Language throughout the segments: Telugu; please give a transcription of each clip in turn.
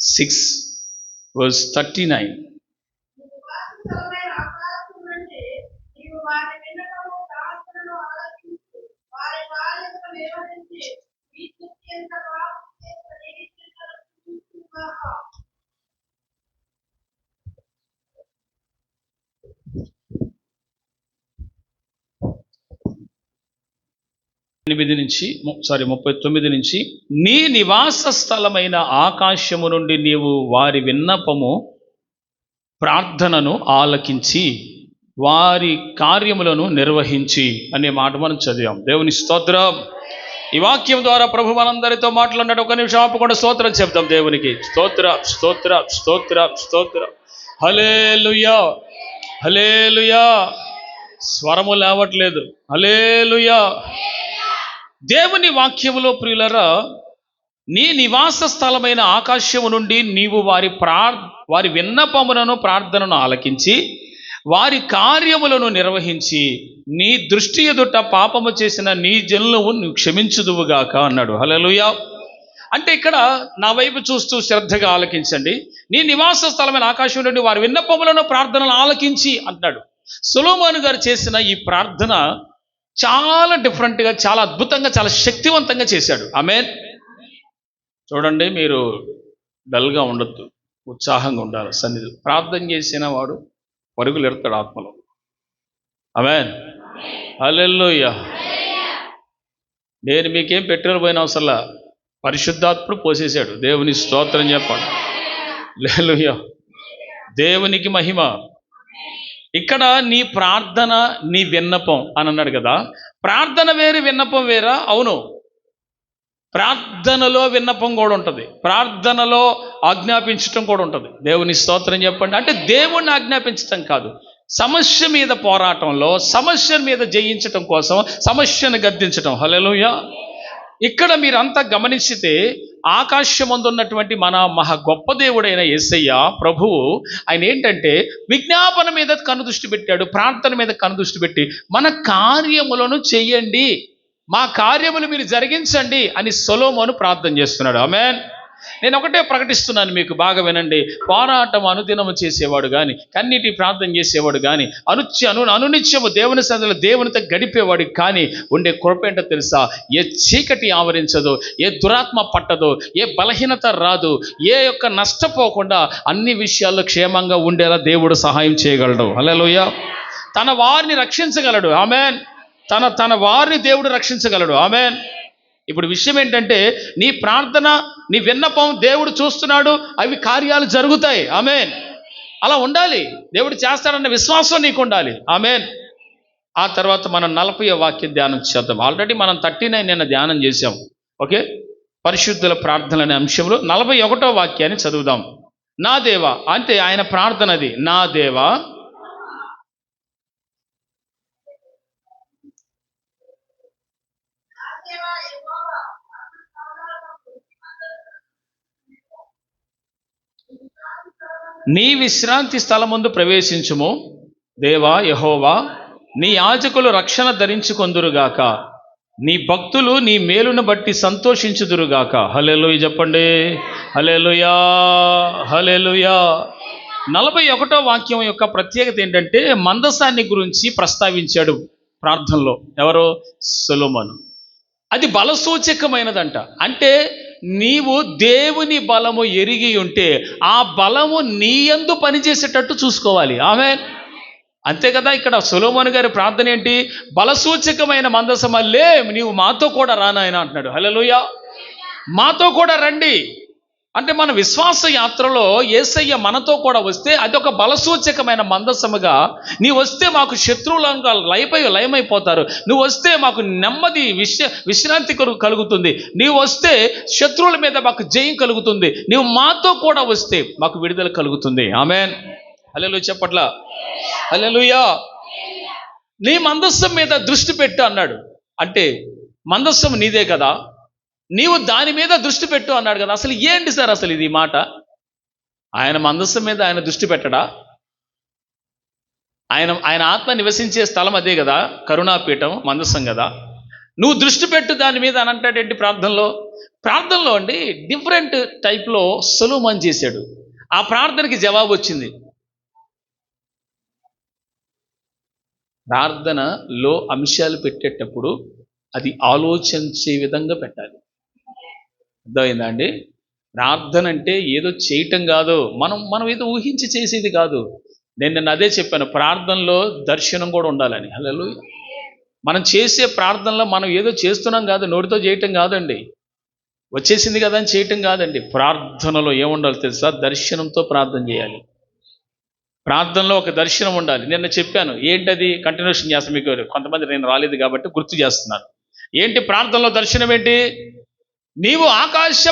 6:39. నుంచి 39 నుంచి, నీ నివాస స్థలమైన ఆకాశము నుండి నీవు వారి విన్నపము ప్రార్థనను ఆలకించి వారి కార్యములను నిర్వహించి అనే మాట మనం చదివాం. దేవుని స్తోత్రం. ఈ వాక్యం ద్వారా ప్రభు మనందరితో మాట్లాడినట్టు ఒక నిమిషం ఆపకుండా స్తోత్రం చెప్తాం దేవునికి. స్తోత్ర స్తోత్ర స్తోత్ర స్తోత్ర. హల్లెలూయా హల్లెలూయా. స్వరము లేవట్లేదు. హల్లెలూయా. దేవుని వాక్యములో ప్రియులరా, నీ నివాస స్థలమైన ఆకాశము నుండి నీవు వారి విన్నపములను ప్రార్థనను ఆలకించి వారి కార్యములను నిర్వహించి నీ దృష్టి ఎదుట పాపము చేసిన నీ జనులను క్షమించుదువుగాక అన్నాడు. హల్లెలూయా. అంటే ఇక్కడ నా వైపు చూస్తూ శ్రద్ధగా ఆలకించండి. నీ నివాస స్థలమైన ఆకాశం నుండి వారి విన్నపములను ప్రార్థనలు ఆలకించి అంటాడు. సొలొమోను గారు చేసిన ఈ ప్రార్థన చాలా డిఫరెంట్గా, చాలా అద్భుతంగా, చాలా శక్తివంతంగా చేశాడు. ఆమేన్. చూడండి, మీరు డల్గా ఉండొద్దు, ఉత్సాహంగా ఉండాలి. సన్నిధి ప్రార్థన చేసిన వాడు పరుగులు ఎడతాడు ఆత్మలో. ఆమేన్. హల్లెలూయా. నేను మీకేం పెట్రోల్ పోయిన అవసరంలా, పరిశుద్ధాత్ముడు పోసేశాడు. దేవుని స్తోత్రం చెప్పాలి. హల్లెలూయా. దేవునికి మహిమ. ఇక్కడ నీ ప్రార్థన, నీ విన్నపం అని అన్నాడు కదా. ప్రార్థన వేరు, విన్నపం వేరా? అవును. ప్రార్థనలో విన్నపం కూడా ఉంటుంది, ప్రార్థనలో ఆజ్ఞాపించటం కూడా ఉంటుంది. దేవుని స్తోత్రం చెప్పండి. అంటే దేవుణ్ణి ఆజ్ఞాపించటం కాదు, సమస్య మీద పోరాటంలో, సమస్య మీద జయించటం కోసం సమస్యను గద్దించటం. హల్లెలూయా. ఇక్కడ మీరంతా గమనించితే ఆకాశమందున్నటువంటి మన మహా గొప్ప దేవుడైన యేసయ్య ప్రభువు, ఆయన ఏంటంటే విజ్ఞాపన మీద కనుదృష్టి పెట్టాడు, ప్రార్థన మీద కనుదృష్టి పెట్టి మన కార్యములను చెయ్యండి, మా కార్యములు మీరు జరిగించండి అని సొలొమోను ప్రార్థన చేస్తున్నాడు. ఆమేన్. నేను ఒకటే ప్రకటిస్తున్నాను, మీకు బాగా వినండి. పోరాటం అనుదినము చేసేవాడు కానీ, కన్నీటి ప్రార్థన చేసేవాడు కానీ, అనునిత్యము దేవుని సన్నిధిలో దేవునితో గడిపేవాడు కానీ ఉండే కృప ఏంటో తెలుసా? ఏ చీకటి ఆవరించదు, ఏ దురాత్మ పట్టదు, ఏ బలహీనత రాదు, ఏ యొక్క నష్టపోకుండా అన్ని విషయాల్లో క్షేమంగా ఉండేలా దేవుడు సహాయం చేయగలడు. హల్లెలూయా. తన వారిని రక్షించగలడు. ఆమేన్. తన వారిని దేవుడు రక్షించగలడు. ఆమేన్. ఇప్పుడు విషయం ఏంటంటే, నీ ప్రార్థన, నీ విన్నపం దేవుడు చూస్తున్నాడు, అవి కార్యాలు జరుగుతాయి. ఆమేన్. అలా ఉండాలి. దేవుడు చేస్తాడన్న విశ్వాసం నీకు ఉండాలి. ఆమేన్. ఆ తర్వాత మనం 40వ వాక్యం ధ్యానం చేద్దాం. ఆల్రెడీ మనం 39 నిన్న ధ్యానం చేసాం. ఓకే, పరిశుద్ధుల ప్రార్థన అనే అంశంలో 41వ వాక్యాన్ని చదువుదాం. నా దేవా, అంటే ఆయన ప్రార్థనది. నా దేవా, నీ విశ్రాంతి స్థలమందు ప్రవేశించుము. దేవా యెహోవా, నీ యాజకులు రక్షణ ధరించుకొందురుగాక, నీ భక్తులు నీ మేలును బట్టి సంతోషించుదురుగాక. హల్లెలూయా చెప్పండి. హల్లెలూయా హల్లెలూయా. 41వ వాక్యం యొక్క ప్రత్యేకత ఏంటంటే, మందసాన్ని గురించి ప్రస్తావించాడు ప్రార్థనలో. ఎవరు? సొలొమోను. అది బలసూచకమైనదంట. అంటే నీవు దేవుని బలము ఎరిగి ఉంటే ఆ బలము నీ యందు పనిచేసేటట్టు చూసుకోవాలి. ఆమేన్. అంతే కదా. ఇక్కడ సొలొమోను గారి ప్రార్థన ఏంటి? బలసూచకమైన మందసమల్లే నీవు మాతో కూడా రానాయన అంటున్నాడు. హల్లెలూయా. మాతో కూడా రండి అంటే మన విశ్వాస యాత్రలో యేసయ్య మనతో కూడా వస్తే అదొక బలసూచకమైన మందసముగా, నీ వస్తే మాకు శత్రువులంగా లయమైపోతారు, నువ్వు వస్తే మాకు నెమ్మది విశ్రాంతి కలుగుతుంది, నీవు వస్తే శత్రువుల మీద మాకు జయం కలుగుతుంది, నీవు మాతో కూడా వస్తే మాకు విడుదల కలుగుతుంది. ఆమేన్. హల్లెలూయా చెప్పట్లా? హల్లెలూయా. నీ మందస్సం మీద దృష్టి పెట్టు అన్నాడు. అంటే మందస్సం నీదే కదా, నీవు దాని మీద దృష్టి పెట్టు అన్నాడు కదా. అసలు ఏంటి సార్ అసలు ఇది మాట? ఆయన మందస్సం మీద ఆయన దృష్టి పెట్టడా? ఆయన ఆత్మ నివసించే స్థలం అదే కదా, కరుణాపీఠం మందస్సం కదా. నువ్వు దృష్టి పెట్టు దాని మీద అని అంటాడేంటి ప్రార్థనలో అండి డిఫరెంట్ టైప్లో సొలొమోను చేశాడు. ఆ ప్రార్థనకి జవాబు వచ్చింది. ప్రార్థనలో అంశాలు పెట్టేటప్పుడు అది ఆలోచించే విధంగా పెట్టాలి. అర్థమైందా అండి? ప్రార్థన అంటే ఏదో చేయటం కాదు, మనం ఏదో ఊహించి చేసేది కాదు. నేను అదే చెప్పాను, ప్రార్థనలో దర్శనం కూడా ఉండాలని. హల్లెలూయా. మనం చేసే ప్రార్థనలో మనం ఏదో చేస్తున్నాం కాదు, నోటితో చేయటం కాదండి, వచ్చేసింది కదా అని చేయటం కాదండి. ప్రార్థనలో ఏముండాలి తెలుసా? దర్శనంతో ప్రార్థన చేయాలి. ప్రార్థనలో ఒక దర్శనం ఉండాలి. నిన్న చెప్పాను, ఏంటది? కంటిన్యూషన్ చేస్తాను. మీకు కొంతమంది నేను రాలేదు కాబట్టి గుర్తు చేస్తున్నాను. ఏంటి ప్రార్థనలో దర్శనం? ఏంటి? నీవు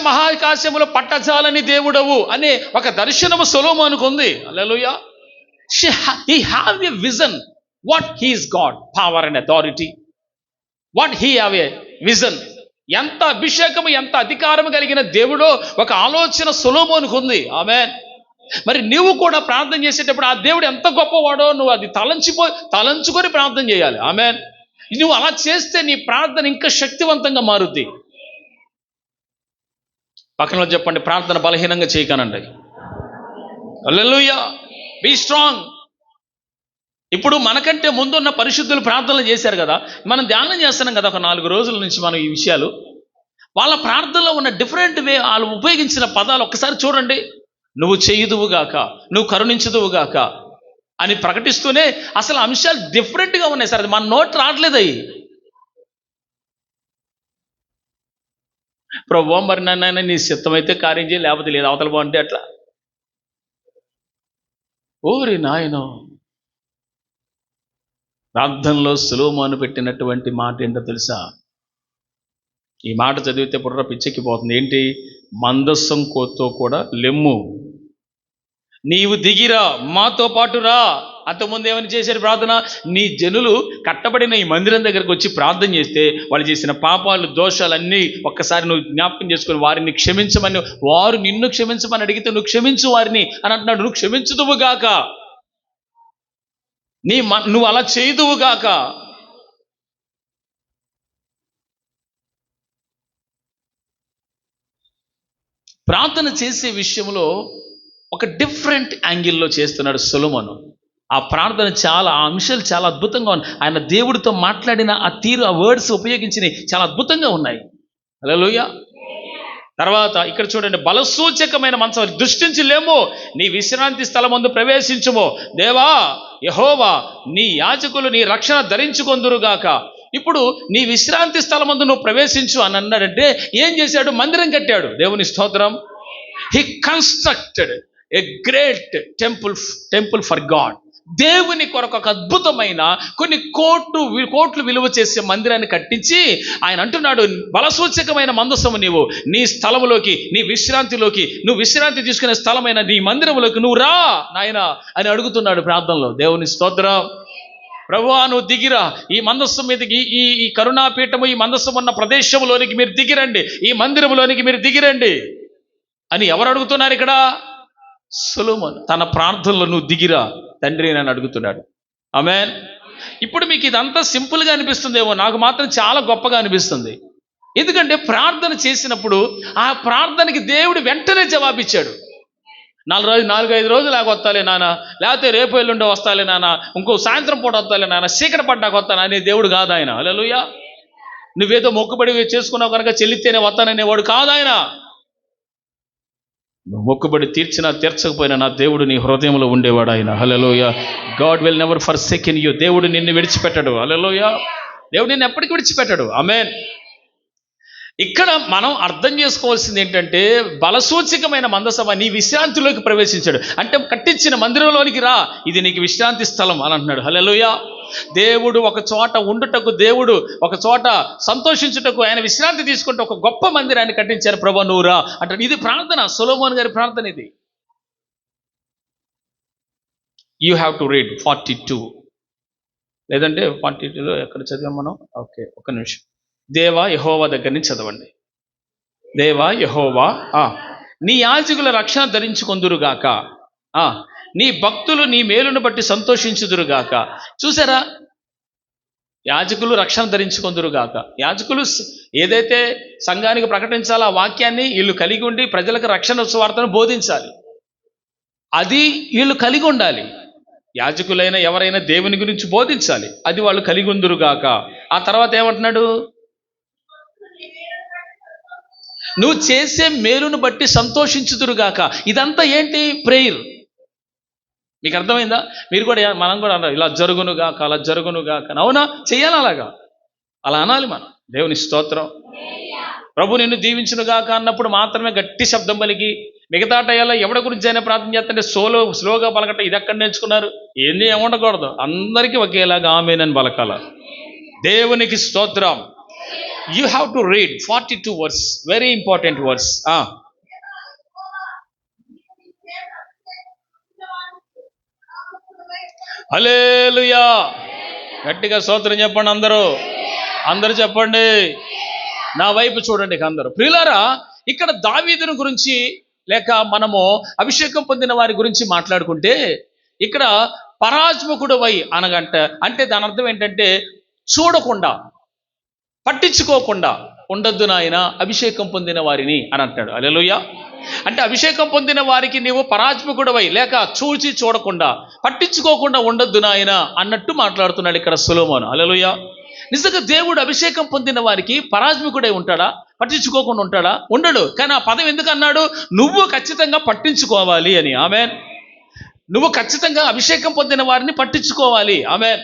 మహాకాశములో పట్టజాలని దేవుడవు అనే ఒక దర్శనము సొలొమోనుకు ఉంది. హల్లెలూయా. he have a vision what he is God, power and authority, what he have a vision. ఎంత అభిషేకము, ఎంత అధికారము కలిగిన దేవుడో ఒక ఆలోచన సొలొమోనుకు ఉంది. ఆమేన్. మరి నువ్వు కూడా ప్రార్థన చేసేటప్పుడు ఆ దేవుడు ఎంత గొప్పవాడో నువ్వు అది తలంచుకొని ప్రార్థన చేయాలి. ఆమేన్. నువ్వు అలా చేస్తే నీ ప్రార్థన ఇంకా శక్తివంతంగా మారుద్ది. పక్కన చెప్పండి, ప్రార్థన బలహీనంగా చేయకనండి. హల్లెలూయా. Be strong. ఇప్పుడు మనకంటే ముందున్న పరిశుద్ధులు ప్రార్థనలు చేశారు కదా, మనం ధ్యానం చేస్తున్నాం కదా ఒక 4 రోజుల నుంచి మనం ఈ విషయాలు. వాళ్ళ ప్రార్థనలో ఉన్న డిఫరెంట్ వే, వాళ్ళు ఉపయోగించిన పదాలు ఒక్కసారి చూడండి. నువ్వు చేయుదువుగాక, నువ్వు కరుణించుదువుగాక అని ప్రకటిస్తూనే అసలు అంశాలు డిఫరెంట్గా ఉన్నాయి సార్. అది మన నోట్ రావట్లేదు. అయ్యి ప్రభువా మరి నన్ను నీ సిద్ధమైతే కార్యం చేయి, లేకపోతే లేదు, అవతల బాగుంటే అట్లా. ఓరి నాయనో. ప్రార్థనలో సొలొమోను పెట్టినటువంటి మాట ఏంటో తెలుసా? ఈ మాట చదివితే బుర్ర పిచ్చెక్కిపోతుంది. ఏంటి? మందస్సం కోతో కూడా లెమ్ము, నీవు దిగిరా, మాతో పాటు రా. అంతకుముందు ఏమని చేశారు ప్రార్థన? నీ జనులు కట్టబడిన ఈ మందిరం దగ్గరకు వచ్చి ప్రార్థన చేస్తే వాళ్ళు చేసిన పాపాలు, దోషాలన్నీ ఒక్కసారి నువ్వు జ్ఞాపకం చేసుకొని వారిని క్షమించమని, వారు నిన్ను క్షమించమని అడిగితే నువ్వు క్షమించు వారిని అని అంటున్నాడు. నువ్వు క్షమించుదువుగాక, నువ్వు అలా చేయుదువుగాక. ప్రార్థన చేసే విషయంలో ఒక డిఫరెంట్ యాంగిల్లో చేస్తున్నాడు సొలొమోను. ఆ ప్రార్థన ఆ అంశాలు చాలా అద్భుతంగా ఉన్నాయి. ఆయన దేవుడితో మాట్లాడిన ఆ తీరు, ఆ వర్డ్స్ ఉపయోగించినవి చాలా అద్భుతంగా ఉన్నాయి. హల్లెలూయా. తర్వాత ఇక్కడ చూడండి, బలసూచకమైన మంచం దృష్టించి లేమో, నీ విశ్రాంతి స్థలమందు ప్రవేశించుమో. దేవా యెహోవా, నీ యాజకులు నీ రక్షణ ధరించుకొందురుగాక. ఇప్పుడు నీ విశ్రాంతి స్థలమందు నువ్వు ప్రవేశించు అని అన్నాడంటే ఏం చేశాడు? మందిరం కట్టాడు. దేవుని స్తోత్రం. He constructed a great temple for God. దేవుని కొరకు ఒక అద్భుతమైన కొన్ని కోట్లు విలువ చేసే మందిరాన్ని కట్టించి ఆయన అంటున్నాడు, బలసూచకమైన మందసము నీవు నీ స్థలములోకి, నీ విశ్రాంతిలోకి, నువ్వు విశ్రాంతి తీసుకునే స్థలమైన నీ మందిరంలోకి నువ్వు రా నాయనా అని అడుగుతున్నాడు ప్రార్థనలో. దేవుని స్తోత్రం. ప్రభువా నువ్వు దిగిరా, ఈ మందస్సం మీదకి, ఈ కరుణాపీఠము, ఈ మందస్సం ఉన్న ప్రదేశంలోనికి మీరు దిగిరండి, ఈ మందిరంలోనికి మీరు దిగిరండి అని ఎవరు అడుగుతున్నారు ఇక్కడ? సొలొమోను తన ప్రార్థనలో నువ్వు దిగిరా తండ్రి అని అడుగుతున్నాడు. ఆమేన్. ఇప్పుడు మీకు ఇదంతా సింపుల్గా అనిపిస్తుందేమో, నాకు మాత్రం చాలా గొప్పగా అనిపిస్తుంది. ఎందుకంటే ప్రార్థన చేసినప్పుడు ఆ ప్రార్థనకి దేవుడు వెంటనే జవాబిచ్చాడు. 4-5 రోజులు వస్తాలే నాన్న, లేకపోతే రేపు ఎల్లుండి వస్తాలే నాన్న, ఇంకో సాయంత్రం పూట వస్తాలే నాన్న, చీకటి పడ్డాక వస్తాను అనే దేవుడు కాదు ఆయన. హల్లెలూయా. నువ్వేదో మొక్కుబడి చేసుకున్నావు కనుక చెల్లితేనే వస్తాననేవాడు కాదు ఆయన. నువ్వు మొక్కుబడి తీర్చినా తీర్చకపోయినా నా దేవుడు నీ హృదయంలో ఉండేవాడు ఆయన. Hallelujah. God will never forsaken you. దేవుడు నిన్ను విడిచిపెట్టడు. హల్లెలూయా. దేవుడు నిన్ను ఎప్పటికీ విడిచిపెట్టడు. ఆమేన్. ఇక్కడ మనం అర్థం చేసుకోవాల్సింది ఏంటంటే, బలసూచకమైన మందసభ నీ విశ్రాంతిలోకి ప్రవేశించాడు అంటే కట్టించిన మందిరంలోనికి రా, ఇది నీకు విశ్రాంతి స్థలం అని అంటున్నాడు. హల్లెలూయా. దేవుడు ఒక చోట ఉండుటకు, దేవుడు ఒక చోట సంతోషించుటకు, ఆయన విశ్రాంతి తీసుకుంటూ ఒక గొప్ప మందిరాన్ని కట్టించారు. ప్రభువా నువ్వు రా అంటాడు. ఇది ప్రార్థన, సొలొమోను గారి ప్రార్థన ఇది. యూ హ్యావ్ టు రీడ్ 42, లేదంటే 42లో ఎక్కడ చదివాం మనం? ఓకే, ఒక్క నిమిషం. దేవా యెహోవా దగ్గర నుంచి చదవండి. దేవా యెహోవా, నీ యాజకుల రక్షణ ధరించుకొందురుగాక, నీ భక్తులు నీ మేలును బట్టి సంతోషించుదురుగాక. చూసారా? యాజకులు రక్షణ ధరించుకొందురుగాక. యాజకులు ఏదైతే సంఘానికి ప్రకటించాలో ఆ వాక్యాన్ని వీళ్ళు కలిగి ఉండి ప్రజలకు రక్షణ సువార్తను బోధించాలి. అది వీళ్ళు కలిగి ఉండాలి. యాజకులైన ఎవరైనా దేవుని గురించి బోధించాలి, అది వాళ్ళు కలిగి ఉందురుగాక. ఆ తర్వాత ఏమంటున్నాడు? నువ్వు చేసే మేలును బట్టి సంతోషించుదురుగాక. ఇదంతా ఏంటి? ప్రేయర్. మీకు అర్థమైందా? మీరు కూడా, మనం కూడా అన్నారు ఇలా జరుగునుగాక, అలా జరుగునుగాక. అవునా? చెయ్యాలి, అలాగా అలా అనాలి మనం. దేవుని స్తోత్రం. ప్రభు నిన్ను దీవించునుగాక అన్నప్పుడు మాత్రమే గట్టి శబ్దం పలికి, మిగతా టయాల్లో ఎవరి గురించి అయినా ప్రార్థన చేస్తుంటే స్లోగా పలకట. ఇది ఎక్కడ నేర్చుకున్నారు? ఏంది ఏముండకూడదు, అందరికీ ఒకేలాగా ఆమేనని పలకాల. దేవునికి స్తోత్రం. You have to read 42 verse, very important verse. హల్లెలూయా. గట్టిగా స్తోత్రం చెప్పండి అందరూ చెప్పండి. నా వైపు చూడండి అందరూ. ప్రియులారా, ఇక్కడ దావీదుని గురించి లేక మనము అభిషేకం పొందిన వారి గురించి మాట్లాడుకుంటే, ఇక్కడ పరాజ్ముఖుడు వై అనగంట అంటే దాని అర్థం ఏంటంటే చూడకుండా, పట్టించుకోకుండా ఉండొద్దు నాయన అభిషేకం పొందిన వారిని అని అంటాడు. హల్లెలూయా. అంటే అభిషేకం పొందిన వారికి నీవు పరాజ్ముఖుడవై లేక చూడకుండా పట్టించుకోకుండా ఉండొద్దు నాయన అన్నట్టు మాట్లాడుతున్నాడు ఇక్కడ సొలొమోను. హల్లెలూయా. నిజంగా దేవుడు అభిషేకం పొందిన వారికి పరాజ్ముఖుడై ఉంటాడా? పట్టించుకోకుండా ఉంటాడా? ఉండడు. కానీ ఆ పదం ఎందుకు అన్నాడు? నువ్వు ఖచ్చితంగా పట్టించుకోవాలి అని. ఆమేన్. నువ్వు ఖచ్చితంగా అభిషేకం పొందిన వారిని పట్టించుకోవాలి. ఆమేన్.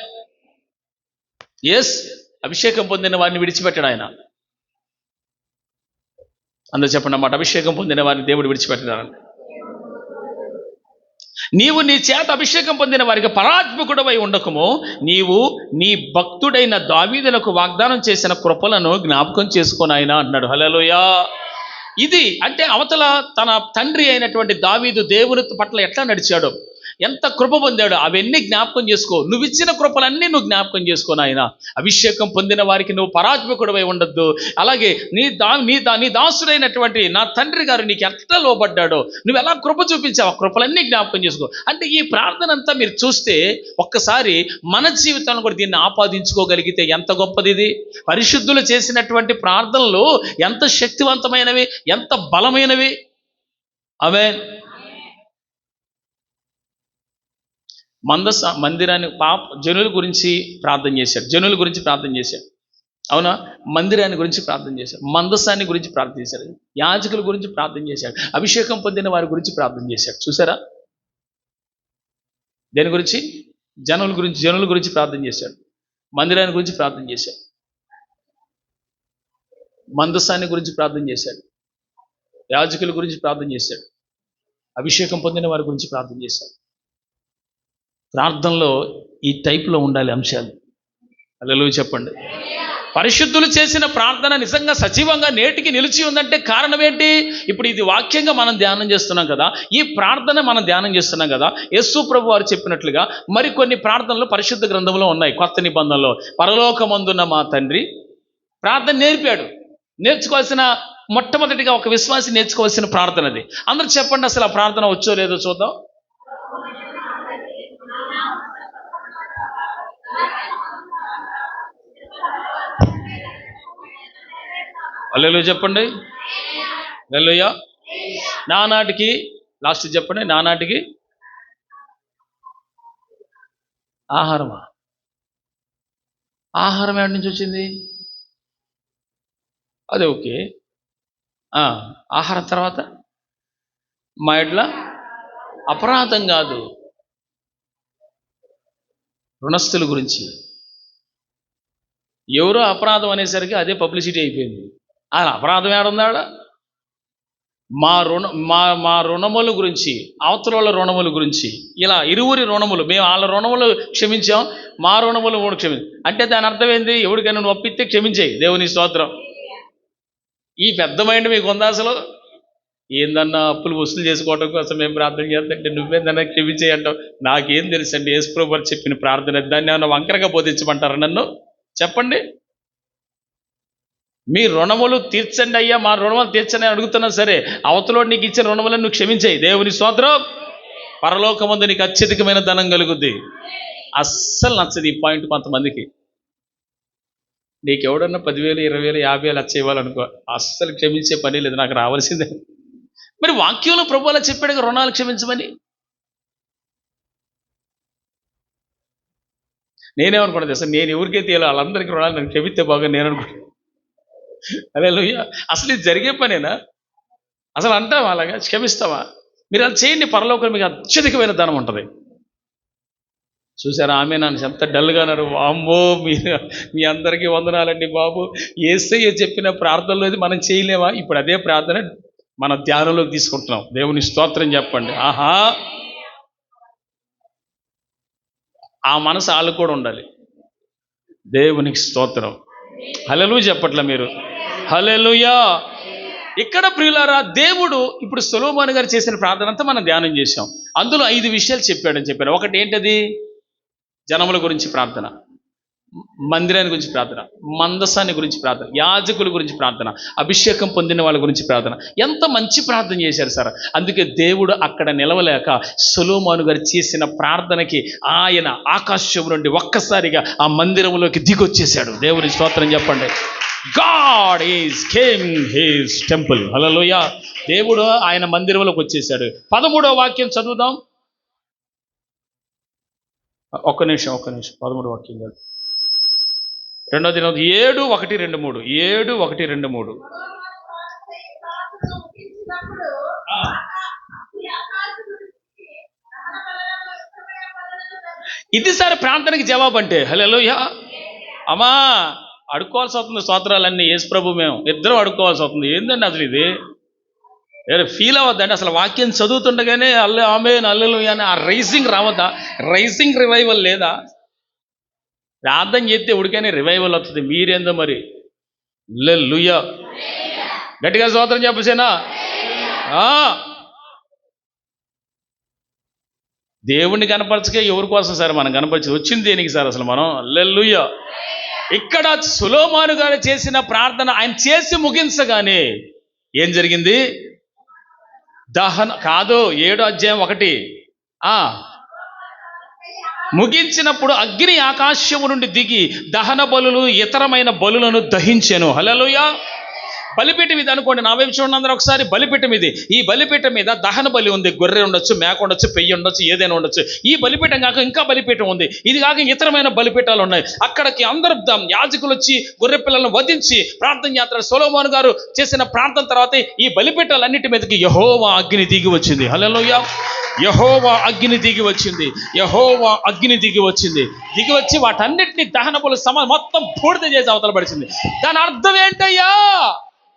ఎస్, అభిషేకం పొందిన వారిని విడిచిపెట్టాడు ఆయన. అందరూ చెప్పండి అన్నమాట, అభిషేకం పొందిన వారిని దేవుడు విడిచిపెట్టాడు. నీవు నీ చేత అభిషేకం పొందిన వారికి పరాత్మకుడవై ఉండకము, నీవు నీ భక్తుడైన దావీదులకు వాగ్దానం చేసిన కృపలను జ్ఞాపకం చేసుకొని ఆయన అన్నాడు. హల్లెలూయా. ఇది అంటే అవతల తన తండ్రి అయినటువంటి దావీదు దేవుని పట్ల ఎట్లా నడిచాడో, ఎంత కృప పొందాడో అవన్నీ జ్ఞాపకం చేసుకో. నువ్వు ఇచ్చిన కృపలన్నీ నువ్వు జ్ఞాపకం చేసుకోను ఆయన. అభిషేకం పొందిన వారికి నువ్వు పరాత్మకుడవై ఉండొద్దు. అలాగే నీ దాసుడైనటువంటి నా తండ్రి గారు నీకు ఎట్లా లోబడ్డాడో, నువ్వు ఎలా కృప చూపించావు, ఆ కృపలన్నీ జ్ఞాపకం చేసుకో. అంటే ఈ ప్రార్థన అంతా మీరు చూస్తే ఒక్కసారి మన జీవితంలో కూడా దీన్ని ఆపాదించుకోగలిగితే ఎంత గొప్పది ఇది. పరిశుద్ధులు చేసినటువంటి ప్రార్థనలు ఎంత శక్తివంతమైనవి, ఎంత బలమైనవి. ఆమేన్. మందిరాన్ని జనుల గురించి ప్రార్థన చేశాడు. అవునా? మందిరాన్ని గురించి ప్రార్థన చేశాడు, మందసాన్ని గురించి ప్రార్థన చేశాడు, యాజకుల గురించి ప్రార్థన చేశాడు, అభిషేకం పొందిన వారి గురించి ప్రార్థన చేశాడు. చూసారా? దేని గురించి? జనుల గురించి ప్రార్థన చేశాడు, మందిరాన్ని గురించి ప్రార్థన చేశాడు, మందసాన్ని గురించి ప్రార్థన చేశాడు, యాజకుల గురించి ప్రార్థన చేశాడు, అభిషేకం పొందిన వారి గురించి ప్రార్థన చేశాడు. ప్రార్థనలో ఈ టైప్లో ఉండాలి అంశాలు. హల్లెలూయా చెప్పండి. పరిశుద్ధులు చేసిన ప్రార్థన నిజంగా సజీవంగా నేటికి నిలిచి ఉందంటే కారణం ఏంటి? ఇప్పుడు ఇది వాక్యంగా మనం ధ్యానం చేస్తున్నాం కదా, ఈ ప్రార్థన మనం ధ్యానం చేస్తున్నాం కదా. యేసు ప్రభు వారు చెప్పినట్లుగా మరికొన్ని ప్రార్థనలు పరిశుద్ధ గ్రంథంలో ఉన్నాయి. కొత్త నిబంధనలో పరలోకమందున్న మా తండ్రి ప్రార్థన నేర్పాడు. నేర్చుకోవాల్సిన మొట్టమొదటిగా ఒక విశ్వాసి నేర్చుకోవాల్సిన ప్రార్థన అది. అందరూ చెప్పండి, అసలు ఆ ప్రార్థన వచ్చో లేదో చూద్దాం. హల్లెలూయా చెప్పండి. హల్లెలూయా. నానాటికి లాస్ట్ చెప్పండి. నానాటికి ఆహారమా? ఆహారం ఎక్కడి నుంచి వచ్చింది? అదే ఓకే. ఆహారం తర్వాత మా ఎడ్ల అపరాధం కాదు, రుణస్థుల గురించి. ఎవరో అపరాధం అనేసరికి అదే పబ్లిసిటీ అయిపోయింది. అపరాధం ఏడుందాడ? మా రుణముల గురించి, అవతల వాళ్ళ రుణముల గురించి, ఇలా ఇరువురి రుణములు, మేము వాళ్ళ రుణములు క్షమించాం, మా రుణములు కూడా అంటే దాని అర్థం ఏంది? ఎవరికైనా నువ్వు ఒప్పిస్తే క్షమించేయి. దేవుని స్తోత్రం. ఈ పెద్ద మైండ్ మీకు ఉందా అసలు? ఏందన్నా అప్పులు వసూలు చేసుకోవడం కోసం మేము ప్రార్థన చేస్తుంటే నువ్వేందన్నా క్షమించేయి అంటావు. నాకేం తెలుసండి యేసు ప్రభువు వారు చెప్పిన ప్రార్థన. దాన్ని ఏమన్నా వంకరగా బోధించమంటారా నన్ను? చెప్పండి. మీ రుణములు తీర్చండి అయ్యా, మా రుణములు తీర్చండి అని అడుగుతున్నా సరే, అవతలోడు నీకు ఇచ్చిన రుణములను నువ్వు క్షమించేయి. దేవుని స్తోత్రం. పరలోకమందు నీకు అత్యధికమైన ధనం కలుగుద్ది. అస్సలు నచ్చదు ఈ పాయింట్ కొంతమందికి. నీకెవడన్నా 10,000, 20,000, 50,000 లక్ష ఇవ్వాలనుకో, అస్సలు క్షమించే పని లేదు, నాకు రావాల్సిందే. మరి వాక్యంలో ప్రభు అలా చెప్పాడు రుణాలు క్షమించమని. నేనేమనుకున్నది అసలు, నేను ఎవరికైతే వాళ్ళందరికీ రుణాలు నన్ను క్షమిస్తే బాగా నేను అనుకున్నాను. హల్లెలూయా. అసలు ఇది జరిగే పనేనా? అసలు అంటావా అలాగా? క్షమిస్తావా? మీరు అలా చేయండి, పరలోకంలో మీకు అత్యధికమైన ధనం ఉంటుంది. చూసారా, ఆమె నన్ను ఎంత డల్గా అన్నారు. అమ్మో, మీ అందరికీ వందనాలండి బాబు. యేసయ్య చెప్పిన ప్రార్థనలో మనం చేయలేమా? ఇప్పుడు అదే ప్రార్థన మన ధ్యానంలోకి తీసుకుంటున్నాం. దేవుని స్తోత్రం చెప్పండి. ఆహా, ఆ మనసు వాళ్ళు కూడా ఉండాలి. దేవునికి స్తోత్రం. హల్లెలూయా చెప్పట్లా మీరు? హల్లెలూయా. ఇక్కడ ప్రియులారా, దేవుడు ఇప్పుడు సొలొమోను గారు చేసిన ప్రార్థన అంతా మనం ధ్యానం చేశాం. అందులో 5 విషయాలు చెప్పాడని చెప్పారు. ఒకటి ఏంటది? జనముల గురించి ప్రార్థన, మందిరాన్ని గురించి ప్రార్థన, మందసాన్ని గురించి ప్రార్థన, యాజకుల గురించి ప్రార్థన, అభిషేకం పొందిన వాళ్ళ గురించి ప్రార్థన. ఎంత మంచి ప్రార్థన చేశారు సార్. అందుకే దేవుడు అక్కడ నిలవలేక సొలొమోను గారు చేసిన ప్రార్థనకి ఆయన ఆకాశం నుండి ఒక్కసారిగా ఆ మందిరంలోకి దిగొచ్చేశాడు. దేవుని స్తోత్రం చెప్పండి. God is came his temple. Hallelujah. దేవుడు ఆయన మందిరంలోకి వచ్చేసాడు. 13వ వాక్యం చదువుదాం. ఒక్క నిమిషం. 13వ వాక్యం కాదు, 2వ దినం 7:1-2-3. 7:1-2-3. ఇది సార్ ప్రార్థనకి జవాబు అంటే. హల్లెలూయా. అమ్మా, అడుక్కోవాల్సి అవుతుంది స్తోత్రాలన్నీ. యేసు ప్రభు మేము ఇద్దరం అడుక్కోవాల్సి అవుతుంది. ఏందండి అసలు ఇది? ఫీల్ అవ్వద్దండి అసలు. వాక్యం చదువుతుండగానే ఆమేన్ హల్లెలూయా అని ఆ రైజింగ్ రావద్దా? రైజింగ్ రివైవల్ లేదా? ప్రార్థన చేస్తే ఉడికైనా రివైవల్ వస్తుంది. మీరేందో మరి. హల్లెలూయా. గట్టిగా స్తోత్రం చెప్పసేనా? దేవుణ్ణి కనపరచకే ఎవరి కోసం సార్ మనం కనపరిచి వచ్చింది దేనికి సార్ అసలు మనం? హల్లెలూయా. ఇక్కడ సొలొమోను గారు చేసిన ప్రార్థన ఆయన చేసి ముగించగానే ఏం జరిగింది? దహన కాదు, 7:1 ముగించినప్పుడు అగ్ని ఆకాశము నుండి దిగి దహన బలులు ఇతరమైన బలులను దహించెను. హల్లెలూయా. బలిపీఠం ఇది అనుకోండి. నా వైపు చూడండి అందరూ ఒకసారి. బలిపీఠం ఇది. ఈ బలిపీఠం మీద దహన బలి ఉంది. గొర్రె ఉండొచ్చు, మేక ఉండొచ్చు, పెయ్యి ఉండొచ్చు, ఏదైనా ఉండొచ్చు. ఈ బలిపీఠం కాక ఇంకా బలిపీఠం ఉంది. ఇది కాక ఇతరమైన బలిపీఠాలు ఉన్నాయి. అక్కడికి అందరు యాజకులు వచ్చి గొర్రె పిల్లలను వధించి ప్రార్థన చేస్తారు. సొలొమోను గారు చేసిన ప్రార్థన తర్వాత ఈ బలిపీఠాలన్నిటి మీదకి యెహోవా అగ్ని దిగి వచ్చింది. హల్లెలూయా. యెహోవా అగ్ని దిగి వచ్చింది. యెహోవా అగ్ని దిగి వచ్చింది. దిగి వచ్చి వాటన్నిటిని దహన బలు మొత్తం బూడిద చేసి అవతల పడిచింది. దాని అర్థం ఏంటయ్యా?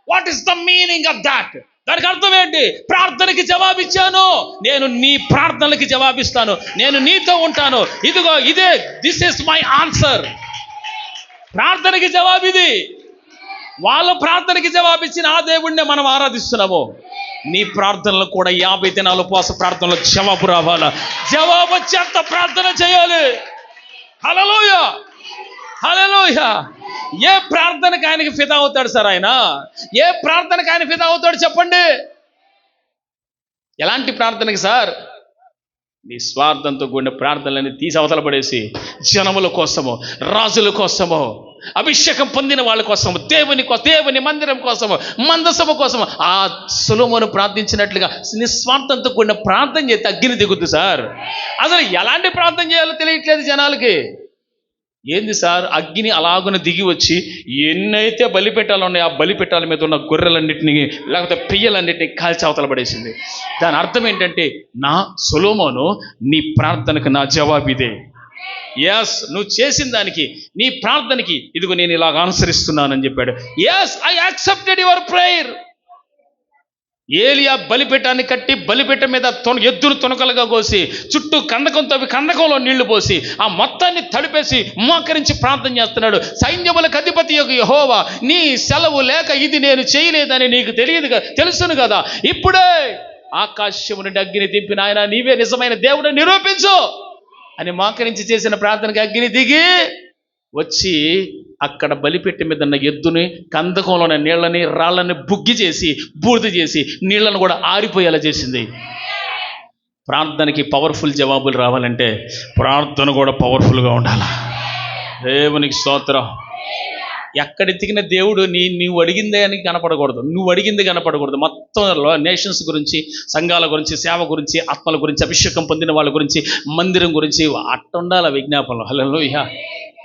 What is the meaning of that? దానికి అర్థం ఏంటి? ప్రార్థనకి జవాబిచ్చాను. నేను నీ ప్రార్థనలకి జవాబిస్తాను. నేను నీతో ఉంటాను. ఇదిగో ఇదే, దిస్ ఇస్ మై ఆన్సర్. ప్రార్థనకి జవాబు ఇది. వాళ్ళ ప్రార్థనకి జవాబిచ్చిన ఆ దేవుడినే మనం ఆరాధిస్తున్నాము. నీ ప్రార్థనలు కూడా 50 దినాల ఉపవాస ప్రార్థనలో జవాబు రావాలా? జవాబు వచ్చేంత ప్రార్థన చేయాలి. హల్లెలూయా. హల్లెలూయా. ఏ ప్రార్థనకి ఆయనకి ఫిదా అవుతాడు సార్ ఆయన? ఏ ప్రార్థనకి ఆయన ఫిదా అవుతాడు చెప్పండి? ఎలాంటి ప్రార్థనకి సార్? నీ స్వార్థంతో కూడిన ప్రార్థనలన్నీ తీసి అవతల పడేసి జనముల కోసము, రాజుల కోసము, అభిషేకం పొందిన వాళ్ళ కోసము, దేవుని మందిరం కోసము, మందసభ కోసము ఆ సొలొమోను ప్రార్థించినట్లుగా నిస్వార్థంతో కూడిన ప్రార్థన చేస్తే అగ్ని దిగుద్దు సార్. అసలు ఎలాంటి ప్రార్థన చేయాలో తెలియట్లేదు జనాలకి. ఏంది సార్? అగ్ని అలాగున దిగి వచ్చి ఎన్నైతే బలిపీఠాలు ఉన్నాయో ఆ బలిపీఠాల మీద ఉన్న గొర్రెలన్నింటినీ లేకపోతే పెయ్యలన్నింటినీ కాల్చి అవతల పడేసింది. దాని అర్థం ఏంటంటే, నా సొలొమోను, నీ ప్రార్థనకు నా జవాబు ఇదే. ఎస్, నువ్వు చేసిన దానికి, నీ ప్రార్థనకి ఇదిగో నేను ఇలాగ అనుసరిస్తున్నానని చెప్పాడు. Yes, I accepted your prayer. ఏలియా బలిపీఠాన్ని కట్టి బలిపీఠం మీద ఎద్దును తునకలుగా కోసి చుట్టూ కందకం తవ్వి కందకంలో నీళ్లు పోసి ఆ మొత్తాన్ని తడిపేసి మోకరించి ప్రార్థన చేస్తున్నాడు. సైన్యములకు అధిపతి యొక్క యెహోవా, నీ సెలవు లేక ఇది నేను చేయలేదని నీకు తెలుసును కదా. ఇప్పుడే ఆకాశము నుండి అగ్ని దింపిన ఆయన నీవే నిజమైన దేవుడు నిరూపించు అని మోకరించి చేసిన ప్రార్థనకి అగ్ని దిగి వచ్చి అక్కడ బలిపెట్టి మీద ఉన్న ఎద్దుని, కందకంలోని నీళ్ళని, రాళ్ళని బుగ్గి చేసి బూడిద చేసి నీళ్లను కూడా ఆరిపోయేలా చేసింది. ప్రార్థనకి పవర్ఫుల్ జవాబులు రావాలంటే ప్రార్థన కూడా పవర్ఫుల్గా ఉండాలి. దేవునికి స్తోత్రం. ఎక్కడెత్తికిన దేవుడు నువ్వు అడిగిందే అని కనపడకూడదు, నువ్వు అడిగింది కనపడకూడదు. మొత్తం నేషన్స్ గురించి, సంఘాల గురించి, సేవ గురించి, ఆత్మల గురించి, అభిషేకం పొందిన వాళ్ళ గురించి, మందిరం గురించి అట్టుండాల విజ్ఞాపనలు. హల్లెలూయా.